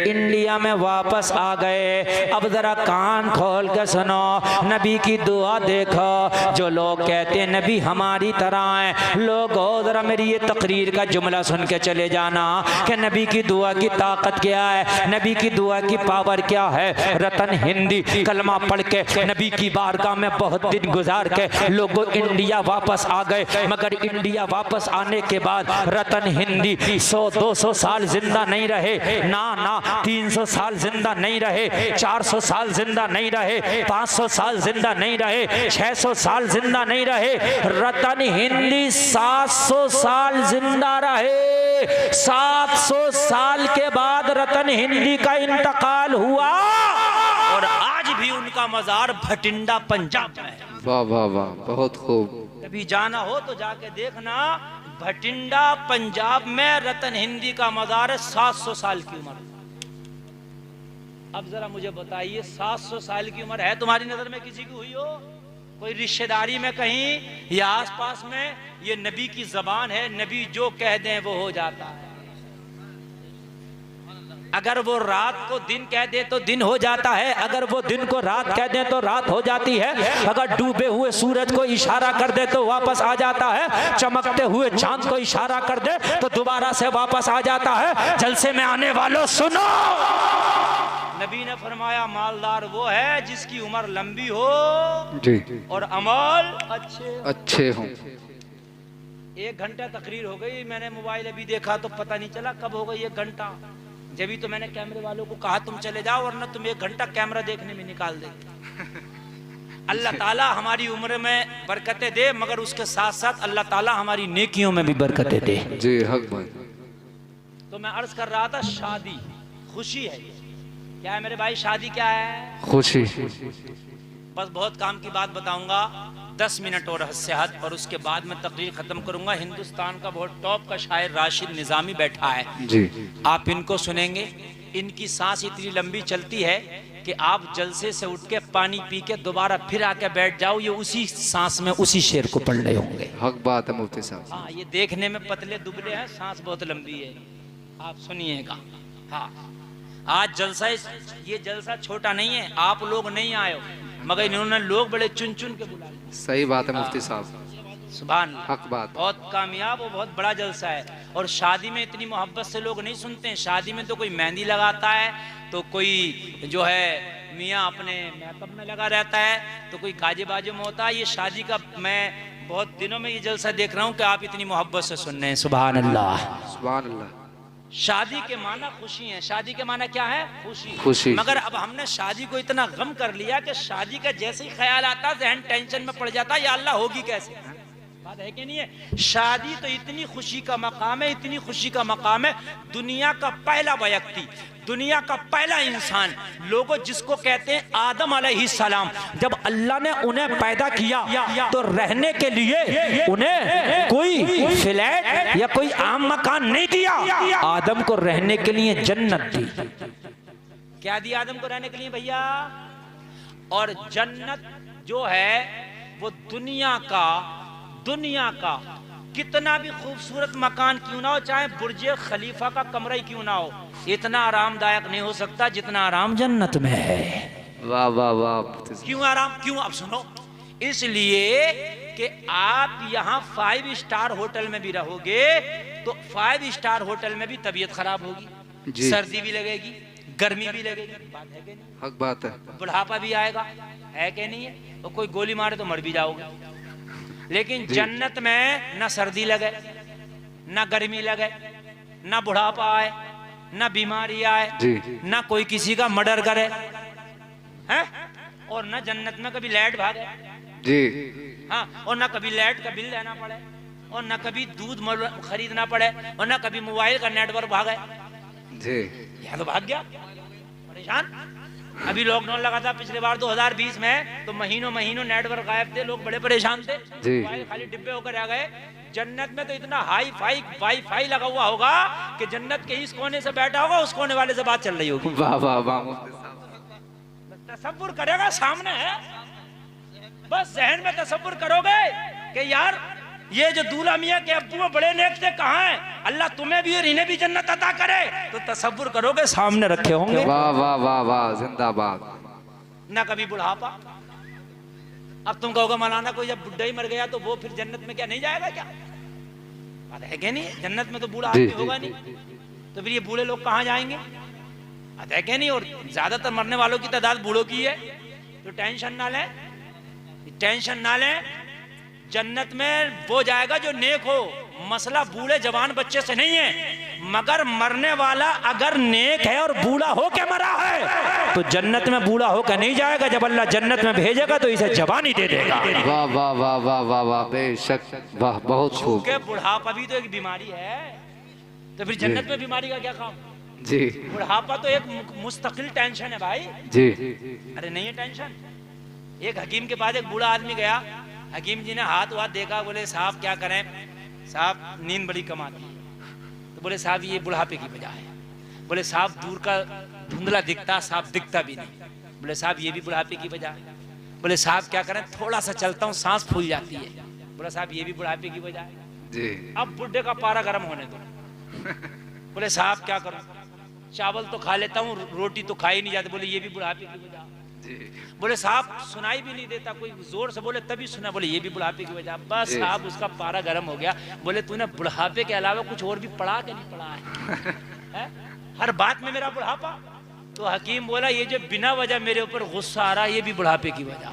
इंडिया में वापस आ गए। अब ज़रा कान खोल के सुनो, नबी की दुआ देखो। जो लोग कहते हैं नबी हमारी तरह हैं, लोगों जरा मेरी ये तकरीर का जुमला सुन के चले जाना कि नबी की दुआ की ताकत क्या है, नबी की दुआ की पावर क्या है। रतन हिंदी कलमा पढ़ के नबी की बारगाह में बहुत दिन गुजार के लोगों इंडिया वापस आ गए। मगर इंडिया वापस आने के बाद रतन हिंदी 100-200 साल जिंदा नहीं रहे, ना 300 साल जिंदा नहीं रहे, 400 साल जिंदा नहीं रहे, 500 साल जिंदा नहीं रहे, 600 साल जिंदा नहीं रहे। रतन हिंदी 700 साल जिंदा रहे। 700 साल के बाद रतन हिंदी का इंतकाल हुआ और आज भी उनका मजार भटिंडा पंजाब में है। वाह वाह वाह, बहुत खूब। कभी जाना हो तो जाके देखना, भटिंडा पंजाब में रतन हिंदी का मजार है। 700 साल की उम्र। अब जरा मुझे बताइए, 700 साल की उम्र है तुम्हारी नजर में किसी की हुई हो? कोई रिश्तेदारी में कहीं या आसपास में? ये नबी की जबान है, नबी जो कह दें वो हो जाता है। अगर वो रात को दिन कह दे तो दिन हो जाता है, अगर वो दिन को रात कह दे तो रात हो जाती है, अगर डूबे हुए सूरज को इशारा कर दे तो वापस आ जाता है, चमकते हुए चांद को इशारा कर दे तो दोबारा से वापस आ जाता है। जलसे में आने वालों सुनो, नबी ने फरमाया मालदार वो है जिसकी उम्र लंबी हो जी और अमल अच्छे हों। 1 घंटा तकरीर हो गई, मैंने मोबाइल अभी देखा तो पता नहीं चला कब हो गई 1 घंटा। जब भी तो मैंने कैमरे वालों को कहा तुम चले जाओ वरना तुम 1 घंटा कैमरा देखने में निकाल देंगे। अल्लाह ताला हमारी उम्र में बरकतें दे, मगर उसके साथ साथ अल्लाह ताला हमारी नेकियों में भी बरकतें दे। जी हक भाई। तो मैं अर्ज कर रहा था, शादी खुशी है। क्या है मेरे भाई, शादी क्या है? खुशी। बस बहुत काम की बात बताऊंगा, 10 मिनट और हद और उसके बाद मैं तकरीर खत्म करूंगा। हिंदुस्तान का बहुत टॉप का शायर राशिद निजामी बैठा है जी, आप इनको सुनेंगे। इनकी सांस इतनी लंबी चलती है कि आप जलसे से उठ के पानी पी के दोबारा फिर आके बैठ जाओ, ये उसी सांस में उसी शेर को पढ़ रहे होंगे। हक बात है मुफ्ती साहब। हाँ, ये देखने में पतले दुबले हैं, सांस बहुत लंबी है, आप सुनिएगा। हाँ, आज जलसा, ये जलसा छोटा नहीं है, आप लोग नहीं आए हो, मगर इन्होंने लोग बड़े चुन चुन के बुलाए। सही बात है मुफ्ती साहब, सुभान अल्लाह। हक बात। बहुत कामयाब और बहुत बड़ा जलसा है। और शादी में इतनी मोहब्बत से लोग नहीं सुनते हैं। शादी में तो कोई मेहंदी लगाता है, तो कोई जो है मियाँ अपने मेकअप में लगा रहता है, तो कोई गाजे बाजे में होता है। ये शादी का मैं बहुत दिनों में ये जलसा देख रहा हूँ कि आप इतनी मोहब्बत से सुन रहे हैं। सुभान अल्लाह, सुभान अल्लाह। शादी के माना खुशी है। शादी के माना क्या है? खुशी। खुशी। मगर अब हमने शादी को इतना गम कर लिया कि शादी का जैसे ही ख्याल आता है जहन टेंशन में पड़ जाता है, या अल्लाह होगी कैसे। बात है कि नहीं है? शादी तो इतनी खुशी का मकाम है, इतनी खुशी का मकाम है। दुनिया का पहला व्यक्ति, दुनिया का पहला इंसान, लोगों जिसको कहते हैं आदम अलैहिस्सलाम, जब अल्लाह ने उन्हें पैदा किया तो रहने के लिए उन्हें कोई फ्लैट या कोई आम मकान नहीं दिया, आदम को रहने के लिए जन्नत दी। क्या दिया आदम को रहने के लिए भैया? और जन्नत जो है वो दुनिया का कितना भी खूबसूरत मकान क्यों ना हो, चाहे बुर्ज खलीफा का कमरा ही क्यों ना हो, इतना आरामदायक नहीं हो सकता जितना आराम जन्नत में है। वाह वाह वाह। क्यों आराम? क्यों? अब सुनो, इसलिए कि आप यहाँ 5 स्टार होटल में भी रहोगे तो 5 स्टार होटल में भी तबीयत खराब होगी, सर्दी भी लगेगी, गर्मी भी लगेगी। बात है कि नहीं? हक बात है। बुढ़ापा भी आएगा, है कि नहीं है? तो कोई गोली मारे तो मर भी जाओगे। लेकिन जन्नत में ना सर्दी लगे, ना गर्मी लगे, ना बुढ़ापा आए, ना बीमारी आए, ना कोई किसी का मर्डर करे, है? और ना जन्नत में कभी लाइट भागे जी। हाँ, और ना कभी लाइट का बिल देना पड़े, और ना कभी दूध खरीदना पड़े, और ना कभी मोबाइल का नेटवर्क भागे जी। यह तो भाग गया परेशान। अभी लॉकडाउन लगा था पिछले बार 2020 में, तो महीनों नेटवर्क गायब थे, लोग बड़े परेशान थे, मोबाइल खाली डिब्बे होकर आ गए। जन्नत में तो इतना हाई फाई वाईफाई लगा हुआ होगा कि जन्नत के इस कोने से बैठा होगा, उस कोने वाले से बात चल रही होगी। वाह वाह वाह। तसव्वुर करेगा, सामने है, बस जहन में तसव्वुर करोगे कि यार ये जो दूल्हा मियाँ के अब्बू बड़े नेक थे, कहाँ हैं? अल्लाह तुम्हें भी और इन्हें भी जन्नत अता करे, तो तसव्वुर करोगे सामने रखे होंगे। वाह वाह वाह वाह, जिंदाबाद। ना कभी बुढ़ापा। अब तुम कहोगे मौलाना कोई जब बुढ़ा ही मर गया तो वो फिर जन्नत में क्या नहीं जाएगा क्या? बात है कि नहीं? जन्नत में तो बूढ़ा आदमी होगा नहीं, तो फिर ये बूढ़े लोग कहाँ जाएंगे? बात है कि नहीं? और ज्यादातर मरने वालों की तादाद बूढ़ों की है, तो टेंशन ना लें, टेंशन ना लें। जन्नत में वो जाएगा जो नेक हो। मसला बूढ़े जवान बच्चे से नहीं है, मगर मरने वाला अगर नेक है और बूढ़ा हो के मरा है तो जन्नत में बूढ़ा होकर नहीं जाएगा। जब अल्लाह जन्नत में भेजेगा तो इसे जवानी दे देगा। वाह वाह वाह वाह वाह वाह, बेशक, वाह, बहुत खूब। क्योंकि बुढ़ापा भी तो एक बीमारी है, तो फिर जन्नत में बीमारी का क्या काम? जी। बुढ़ापा तो एक मुस्तकिल टेंशन है भाई जी। अरे नहीं है टेंशन। एक हकीम के पास एक बूढ़ा आदमी गया, हकीम जी ने हाथ देखा, बोले साहब क्या करें? साहब नींद बड़ी कम आती है। तो बोले साहब ये बुढ़ापे की वजह है। बोले साहब दूर का धुंधला दिखता, साहब दिखता भी नहीं। बोले साहब ये भी बुढ़ापे की वजह है। बोले साहब क्या करें? थोड़ा सा चलता हूँ सांस फूल जाती है। बोले साहब ये भी बुढ़ापे की वजह है जी। अब बुढ़े का पारा गर्म होने दो। बोले साहब क्या करूं? चावल तो खा लेता हूँ, रोटी तो खा ही नहीं जाती। बोले ये भी बुढ़ापे की वजह। बोले साहब सुनाई भी नहीं देता, कोई जोर से बोले तभी सुना। बोले ये भी बुढ़ापे की वजह। बस साहब उसका पारा गर्म हो गया। बोले तूने बुढ़ापे के अलावा कुछ और भी पढ़ा के नहीं पढ़ा है? हर बात में मेरा बुढ़ापा। तो हकीम बोला ये जो बिना वजह मेरे ऊपर गुस्सा आ रहा है ये भी बुढ़ापे की वजह।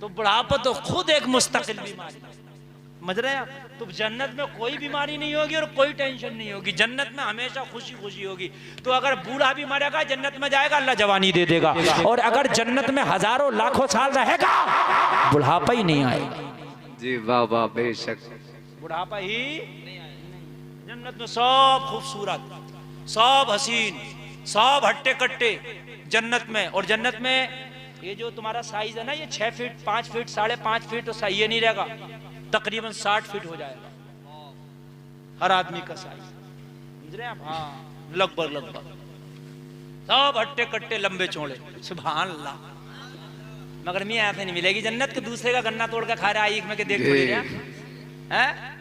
तो बुढ़ापा तो खुद एक मुस्तकिल बीमारी, समझ रहे हैं? तो जन्नत में कोई बीमारी नहीं होगी और कोई टेंशन नहीं होगी। जन्नत में हमेशा खुशी खुशी होगी। तो अगर बूढ़ा भी मरेगा जन्नत में जाएगा, अल्लाह जवानी दे देगा। और अगर जन्नत में हजारों लाखों साल रहेगा बुढ़ापा ही नहीं आएगा। जी वाह वाह, बेशक, बुढ़ापा ही जन्नत में सब खूबसूरत, सब हसीन, सब हट्टे कट्टे जन्नत में। और जन्नत में ये जो तुम्हारा साइज है ना, ये 6 फीट 5 फीट 5.5 फीट तो सही नहीं रहेगा, तकरीबन 60 फीट हो जाएगा हर आदमी का साइज, समझ रहे हैं आप? हाँ लगभग सब हट्टे कट्टे लंबे चौड़े। सुभान अल्लाह। मगर मैं ऐसे नहीं मिलेगी जन्नत के दूसरे का गन्ना तोड़ कर खा रहा है ईख में के देख थोड़ी रहा है।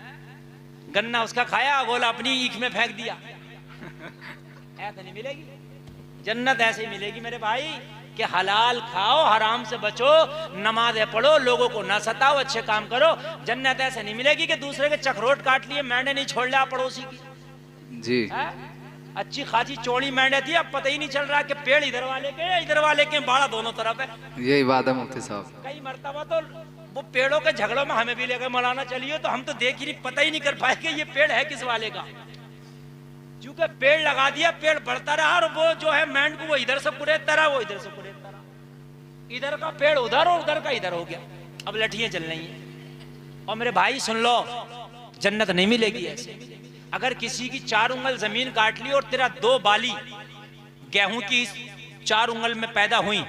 गन्ना उसका खाया, बोला अपनी ईख में फेंक दिया। ऐसे नहीं मिलेगी जन्नत, ऐसे ही मिलेगी मेरे भाई कि हलाल खाओ, हराम से बचो, नमाज़ें पढ़ो, लोगों को ना सताओ, अच्छे काम करो। जन्नत ऐसे नहीं मिलेगी कि दूसरे के चखरोट काट लिए, मैंने नहीं छोड़ लिया पड़ोसी की जी। अच्छी खासी चौड़ी मेंढे थी, अब पता ही नहीं चल रहा कि पेड़ इधर वाले के बाड़ा दोनों तरफ है। यही बात है मुफ्ती साहब। कई मरतबा तो वो पेड़ों के झगड़ों में हमें भी ले गए, मौलाना चलिए, तो हम तो देख ही नहीं, पता ही नहीं कर पाए कि ये पेड़ है किस वाले का। क्योंकि पेड़ लगा दिया, पेड़ बढ़ता रहा, और वो जो है मेंढ को वो इधर से कुरेदता रहा, वो इधर से कुरेदता रहा, इधर का पेड़ उधर और उधर का इधर हो गया। अब लठियां चल रही हैं। और मेरे भाई सुन लो, जन्नत नहीं मिलेगी ऐसे। अगर किसी की 4 उंगल जमीन काट ली और तेरा 2 बाली गेहूं की 4 उंगल में पैदा हुई,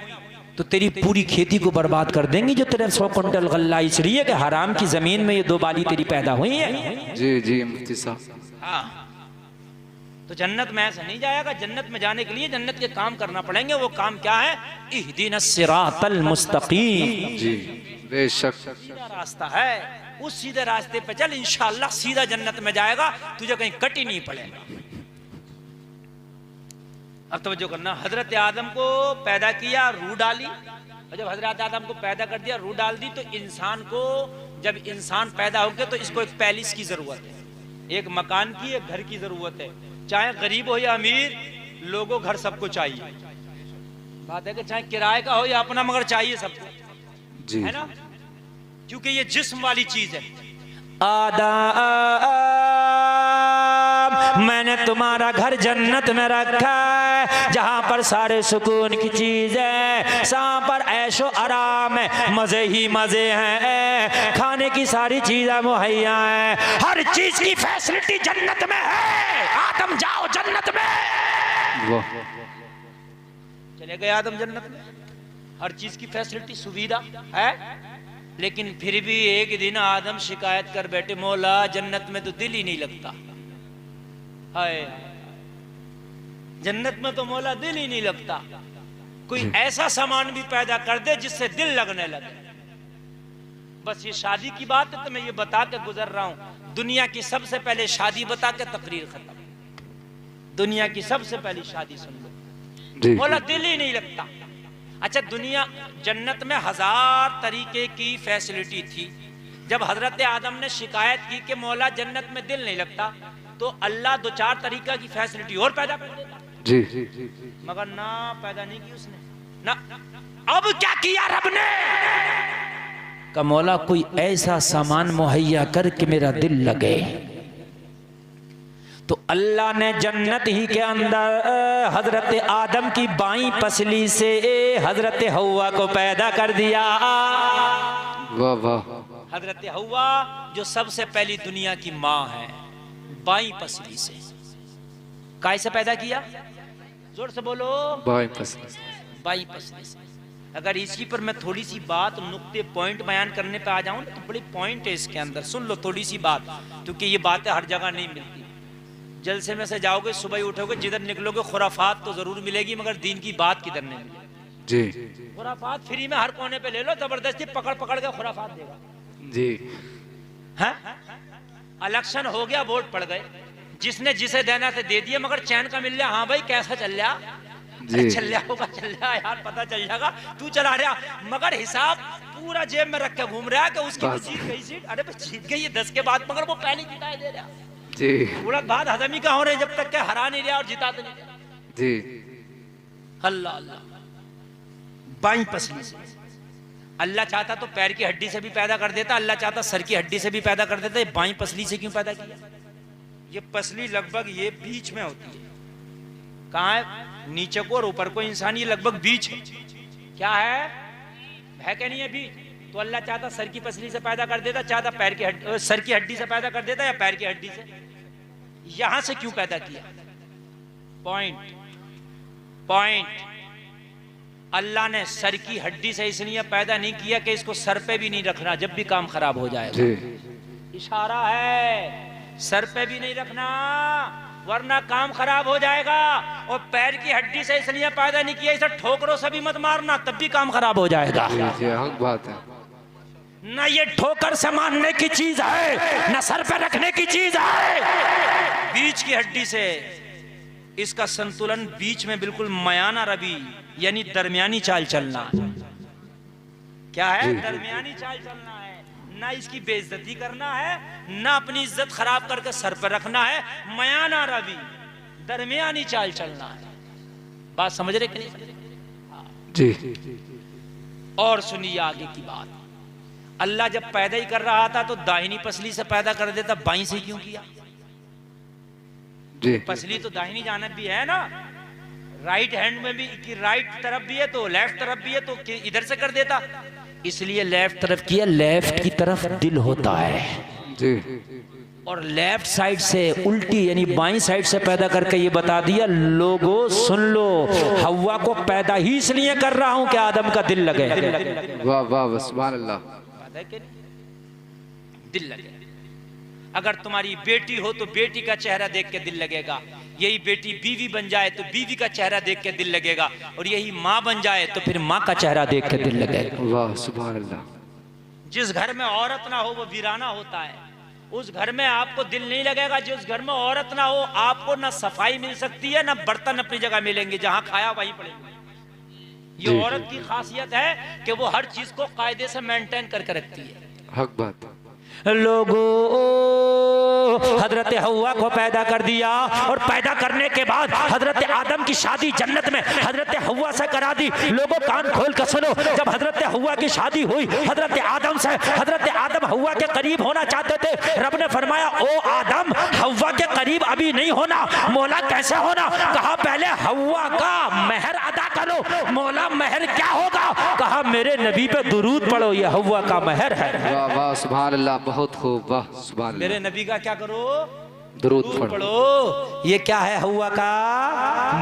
तो तेरी पूरी खेती को बर्बाद कर देंगी जो तेरे 100 क्विंटल गल्ला, इसलिए कि हराम की जमीन में ये 2 बाली तेरी पैदा हुई है। जी जी मुफ्ती साहब। हाँ, तो जन्नत में ऐसा नहीं जाएगा। जन्नत में जाने के लिए जन्नत के काम करना पड़ेंगे। वो काम क्या है? इहदिनस सिरातल मुस्तकीम। जी बेशक, सीधा रास्ता है, उस सीधे रास्ते पे चल, इंशाअल्लाह सीधा जन्नत में जाएगा, तुझे कहीं कट ही नहीं पड़ेगा। अब तवज्जो करना, हजरत आदम को पैदा किया, रूह डाली, और जब हजरत आदम को पैदा कर दिया, रूह डाल दी, तो इंसान को, जब इंसान पैदा हो गया तो इसको एक पैलेस की जरूरत है, एक मकान की, एक घर की जरूरत है। चाहे गरीब हो या अमीर, लोगों घर सबको चाहिए। बात है कि चाहे किराए का हो या अपना, मगर चाहिए सबको, है ना, क्योंकि ये जिस्म वाली चीज है। आदम, मैंने तुम्हारा घर जन्नत में रखा है, जहां पर सारे सुकून की चीज है, जहां पर ऐशो आराम है, मजे ही मजे हैं, खाने की सारी चीजें मुहैया हैं, हर चीज की फैसिलिटी जन्नत में है। आदम जाओ जन्नत में। चले गए आदम जन्नत में, हर चीज की फैसिलिटी, सुविधा है। लेकिन फिर भी एक दिन आदम शिकायत कर बैठे, मौला जन्नत में तो दिल ही नहीं लगता। हाय, जन्नत में तो मौला दिल ही नहीं लगता। कोई ऐसा सामान भी पैदा कर दे जिससे दिल लगने लगे। बस ये शादी की बात है तो मैं ये बता के गुजर रहा हूं। दुनिया की सबसे पहले शादी बता के तकरीर खत्म। दुनिया की सबसे पहली शादी सुन लो, मौला दिल ही नहीं लगता। अच्छा, दुनिया, जन्नत में 1000 तरीके की फैसिलिटी थी। जब हजरत आदम ने शिकायत की कि मौला जन्नत में दिल नहीं लगता, तो अल्लाह 2-4 तरीका की फैसिलिटी और पैदा कर देता जी। मगर ना, पैदा नहीं की उसने ना। अब क्या किया रब ने? का मौला कोई ऐसा सामान मुहैया कर कि मेरा दिल लगे। तो अल्लाह ने जन्नत ही के अंदर हजरत आदम की बाईं पसली से हजरत हव्वा को पैदा कर दिया। वाह वाह। हजरत हव्वा जो सबसे पहली दुनिया की माँ है, बाईं पसली से। कैसे पैदा किया? जोर से बोलो। बाईं पसली से। बाईं पसली से। अगर इसी पर मैं थोड़ी सी बात, नुक्ते, पॉइंट बयान करने पे आ जाऊं तो बड़ी पॉइंट है इसके अंदर। सुन लो थोड़ी सी बात, क्योंकि ये बातें हर जगह नहीं मिलती। जलसे में से जाओगे, सुबह ही उठोगे, जिधर निकलोगे खुराफात तो जरूर मिलेगी, मगर दीन की बात किधर नहीं मिलेगी जी। खुराफात फ्री में हर कोने पे ले लो, जबरदस्ती पकड़ पकड़ के खुराफात देगा जी। हैं? इलेक्शन हो गया, वोट पड़ गए, जिसने जिसे देना था दे दिया, मगर चैन का मिल रहा। हाँ भाई कैसा चल रहा? चल रहा होगा, चल रहा यार, पता चल जाएगा, तू चला रहा, मगर हिसाब पूरा जेब में रख के घूम रहा है कि उसकी जीत गई सीट। अरे जीत गई है 10 के बाद, मगर वो पहले जिताए दे रहा जी। पूरा बात हजमी का हो रहे जब तक के हरा नहीं रहा और जिता तो नहीं रहा जी। अल्लाह अल्लाह। बाईं पसली से अल्लाह चाहता तो पैर की हड्डी से भी पैदा कर देता, अल्लाह चाहता सर की हड्डी से भी पैदा कर देता। ये बाईं पसली से क्यों पैदा किया? ये पसली लगभग ये बीच में होती है। कहाँ है? नीचे को और ऊपर को इंसान, ये लगभग बीच है। क्या है क्या नहीं है बीच? तो अल्लाह चाहता सर की पसली से पैदा कर देता, चाहता पैर की हड्डी, सर की हड्डी से पैदा कर देता, या पैर की हड्डी से। यहां से क्यों पैदा किया? पॉइंट अल्लाह ने सर की हड्डी से इसलिए पैदा नहीं किया कि इसको सर पे भी नहीं रखना जब भी काम खराब हो जाएगा। इशारा है, सर पे भी नहीं रखना, वरना काम खराब हो जाएगा। और पैर की हड्डी से इसलिए पैदा नहीं किया, इसे ठोकरों से भी मत मारना, तब भी काम खराब हो जाएगा। ये हक बात है। न ये ठोकर से मारने की चीज है, न सर पे रखने की चीज है, बीच की हड्डी से। इसका संतुलन बीच में बिल्कुल मयाना रवि, यानी दरमियानी चाल चलना। क्या है? दरमियानी चाल चलना है। ना इसकी बेइज्जती करना है, ना अपनी इज्जत खराब करके सर पर रखना है। मयाना रवि, दरमियानी चाल चलना है। बात समझ रहे कि नहीं? जी। और सुनिए आगे की बात। अल्लाह जब पैदा ही कर रहा था तो दाहिनी पसली से पैदा कर देता, बाईं से क्यों किया? जी। पसली तो दाहिनी जानब भी है ना, राइट हैंड में भी कि राइट तरफ भी है तो लेफ्ट तरफ भी है, तो इधर से कर देता। इसलिए लेफ्ट तरफ किया, लेफ्ट की तरफ दिल होता है जी। और लेफ्ट साइड से उल्टी यानी बाईं साइड से पैदा करके ये बता दिया, लोगों सुन लो, हव्वा को पैदा ही इसलिए कर रहा हूं कि आदम का दिल लगे। वाह वाह, सुभान अल्लाह। दिल लगे। अगर तुम्हारी बेटी हो तो बेटी का चेहरा देख के दिल लगेगा, यही बेटी बीवी बन जाए तो बीवी का चेहरा देख के दिल लगेगा, और यही माँ बन जाए तो फिर माँ का चेहरा देख के दिल लगेगा। वाह सुभान अल्लाह। जिस घर में औरत ना हो वो वीराना होता है, उस घर में आपको दिल नहीं लगेगा। जिस घर में औरत ना हो आपको ना सफाई मिल सकती है, ना बर्तन अपनी जगह मिलेंगे, जहां खाया वहीं पड़ेंगे। ये औरत की खासियत है कि वो हर चीज को कायदे से मेंटेन करके रखती है। हक बात। लोगों, हजरत हव्वा को पैदा कर दिया और पैदा करने के बाद हजरत आदम की शादी जन्नत में हजरत हव्वा से करा दी। लोगों कान खोल कर सुनो, जब हजरत हव्वा की शादी हुई हजरत आदम से, हजरत आदम हव्वा के करीब होना चाहते थे। रब ने फरमाया, ओ आदम, हव्वा के करीब अभी नहीं होना। मौला कैसे होना? कहा पहले हव्वा का महर अदा करो। मौला महर क्या होगा? कहा मेरे नबी पे दुरूद पढ़ो, ये हव्वा का महर है। वाह वाह सुभान अल्लाह, बहुत खूब। वाह सुभान अल्लाह। मेरे नबी का क्या करो? दुरूद पढ़ो। ये क्या है? हव्वा का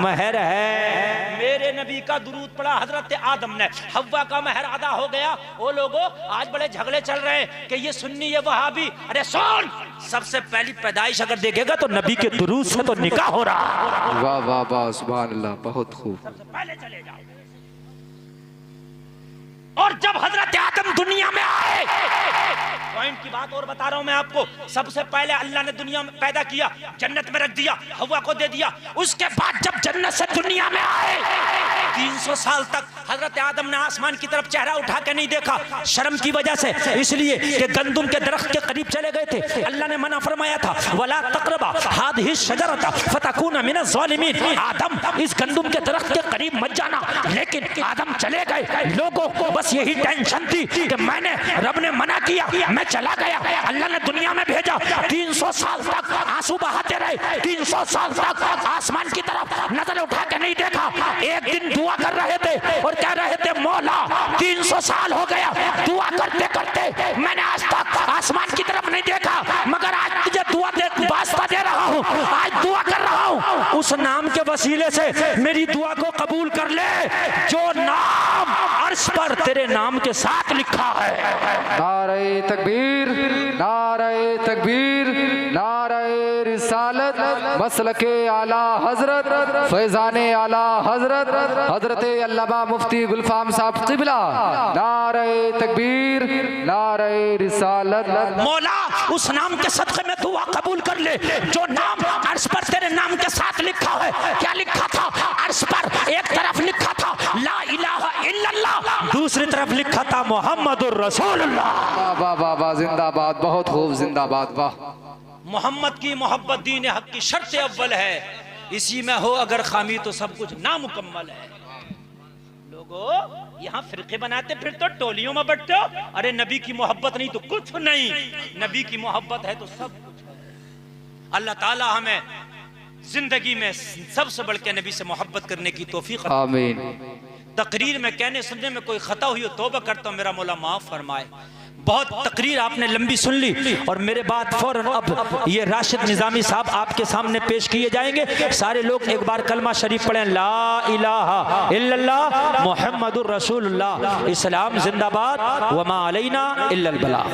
महर है। मेरे नबी का दुरूद पढ़ा हजरत आदम ने, हव्वा का महर अदा हो गया। ओ लोगों, आज बड़े झगड़े चल रहे हैं कि ये सुन्नी ये वहाबी। अरे सुन, सबसे पहली पैदाइश अगर देखेगा तो नबी के दुरूद से तो निकाह हो रहा। वाह वाह वाह सुभान अल्लाह, बहुत खूब। सबसे पहले चले जाओ। और जब हजरत आदम दुनिया में आए, पॉइंट की बात और बता रहा हूं मैं आपको, सबसे पहले अल्लाह ने दुनिया में पैदा किया, जन्नत में रख दिया, हव्वा को दे दिया। उसके बाद जब जन्नत से दुनिया में आए 300 साल तक हजरत आदम ने आसमान की तरफ चेहरा उठा के नहीं देखा, शर्म की वजह से, इसलिए कि गंदुम के दरख्त के करीब चले गए थे। अल्लाह ने मना फरमाया था, वला तक़रबा हादिही शजरता फतकूना मिनज़ ज़ालिमीन। आदम इस गंदुम के दरख्त के करीब मत जाना, लेकिन आदम चले गए। लोगों को बस यही टेंशन थी कि मैंने, रब ने मना किया, मैं चला गया, अल्लाह ने दुनिया में भेजा। 300 साल तक आंसू बहाते रहे, 300 साल तक आसमान की तरफ नजर उठा के नहीं देखा। एक दिन दुआ कर रहे थे और कह रहे थे, मौला 300 साल हो गया दुआ करते करते मैंने आज तक आसमान की तरफ नहीं देखा, मगर आज तुझे दुआ दे, वास्ता दे रहा हूँ, आज दुआ कर रहा हूँ, उस नाम के वसीले से मेरी दुआ को कबूल कर ले जो नाम अर्श पर तेरे नाम के साथ लिखा है। नारे तकबीर, नारे तकबीर, नारे रिसालत, मसलके आला हजरत, फैजाने आला हजरत, हजरत अल्लामा मुफ्ती गुलफाम साहब क़िबला। नारे तकबीर, नारे रिसालत। मौला उस नाम के सदक़े में दुआ कबूल कर ले जो नाम अर्श पर तेरे नाम के साथ लिखा है। क्या लिखा था? अर्श पर एक तरफ लिखा था ला इलाहा इल्लल्लाह, दूसरी तरफ लिखा था मुहम्मदुर रसूलुल्लाह। वाह वाह वाह, जिंदाबाद, बहुत खूब, जिंदाबाद। वाह। मोहम्मद की मोहब्बत दीन हक की शर्त अव्वल है, इसी में हो अगर खामी तो सब कुछ नामुकम्मल है। लोगों यहाँ फिरके बनाते फिर तो टोलियों में बटते हो। अरे नबी की मोहब्बत नहीं तो कुछ नहीं, नबी की मोहब्बत है तो सब कुछ है। अल्लाह ताला हमें जिंदगी में सबसे बढ़ के नबी से मोहब्बत करने की तौफीक। आमीन। तकरीर में कहने सुनने में कोई खता हुई हो तौबा करता हूं, मेरा मौला माफ फरमाए। बहुत तकरीर आपने लंबी सुन ली और मेरे बाद फौरन अब ये राशिद निजामी साहब आपके सामने पेश किए जाएंगे। सारे लोग एक बार कलमा शरीफ पढ़ें, ला इलाहा इल्लल्लाह मुहम्मदुर रसूलुल्लाह। इस्लाम जिंदाबाद, वमा अलैना इल्लल बलाग।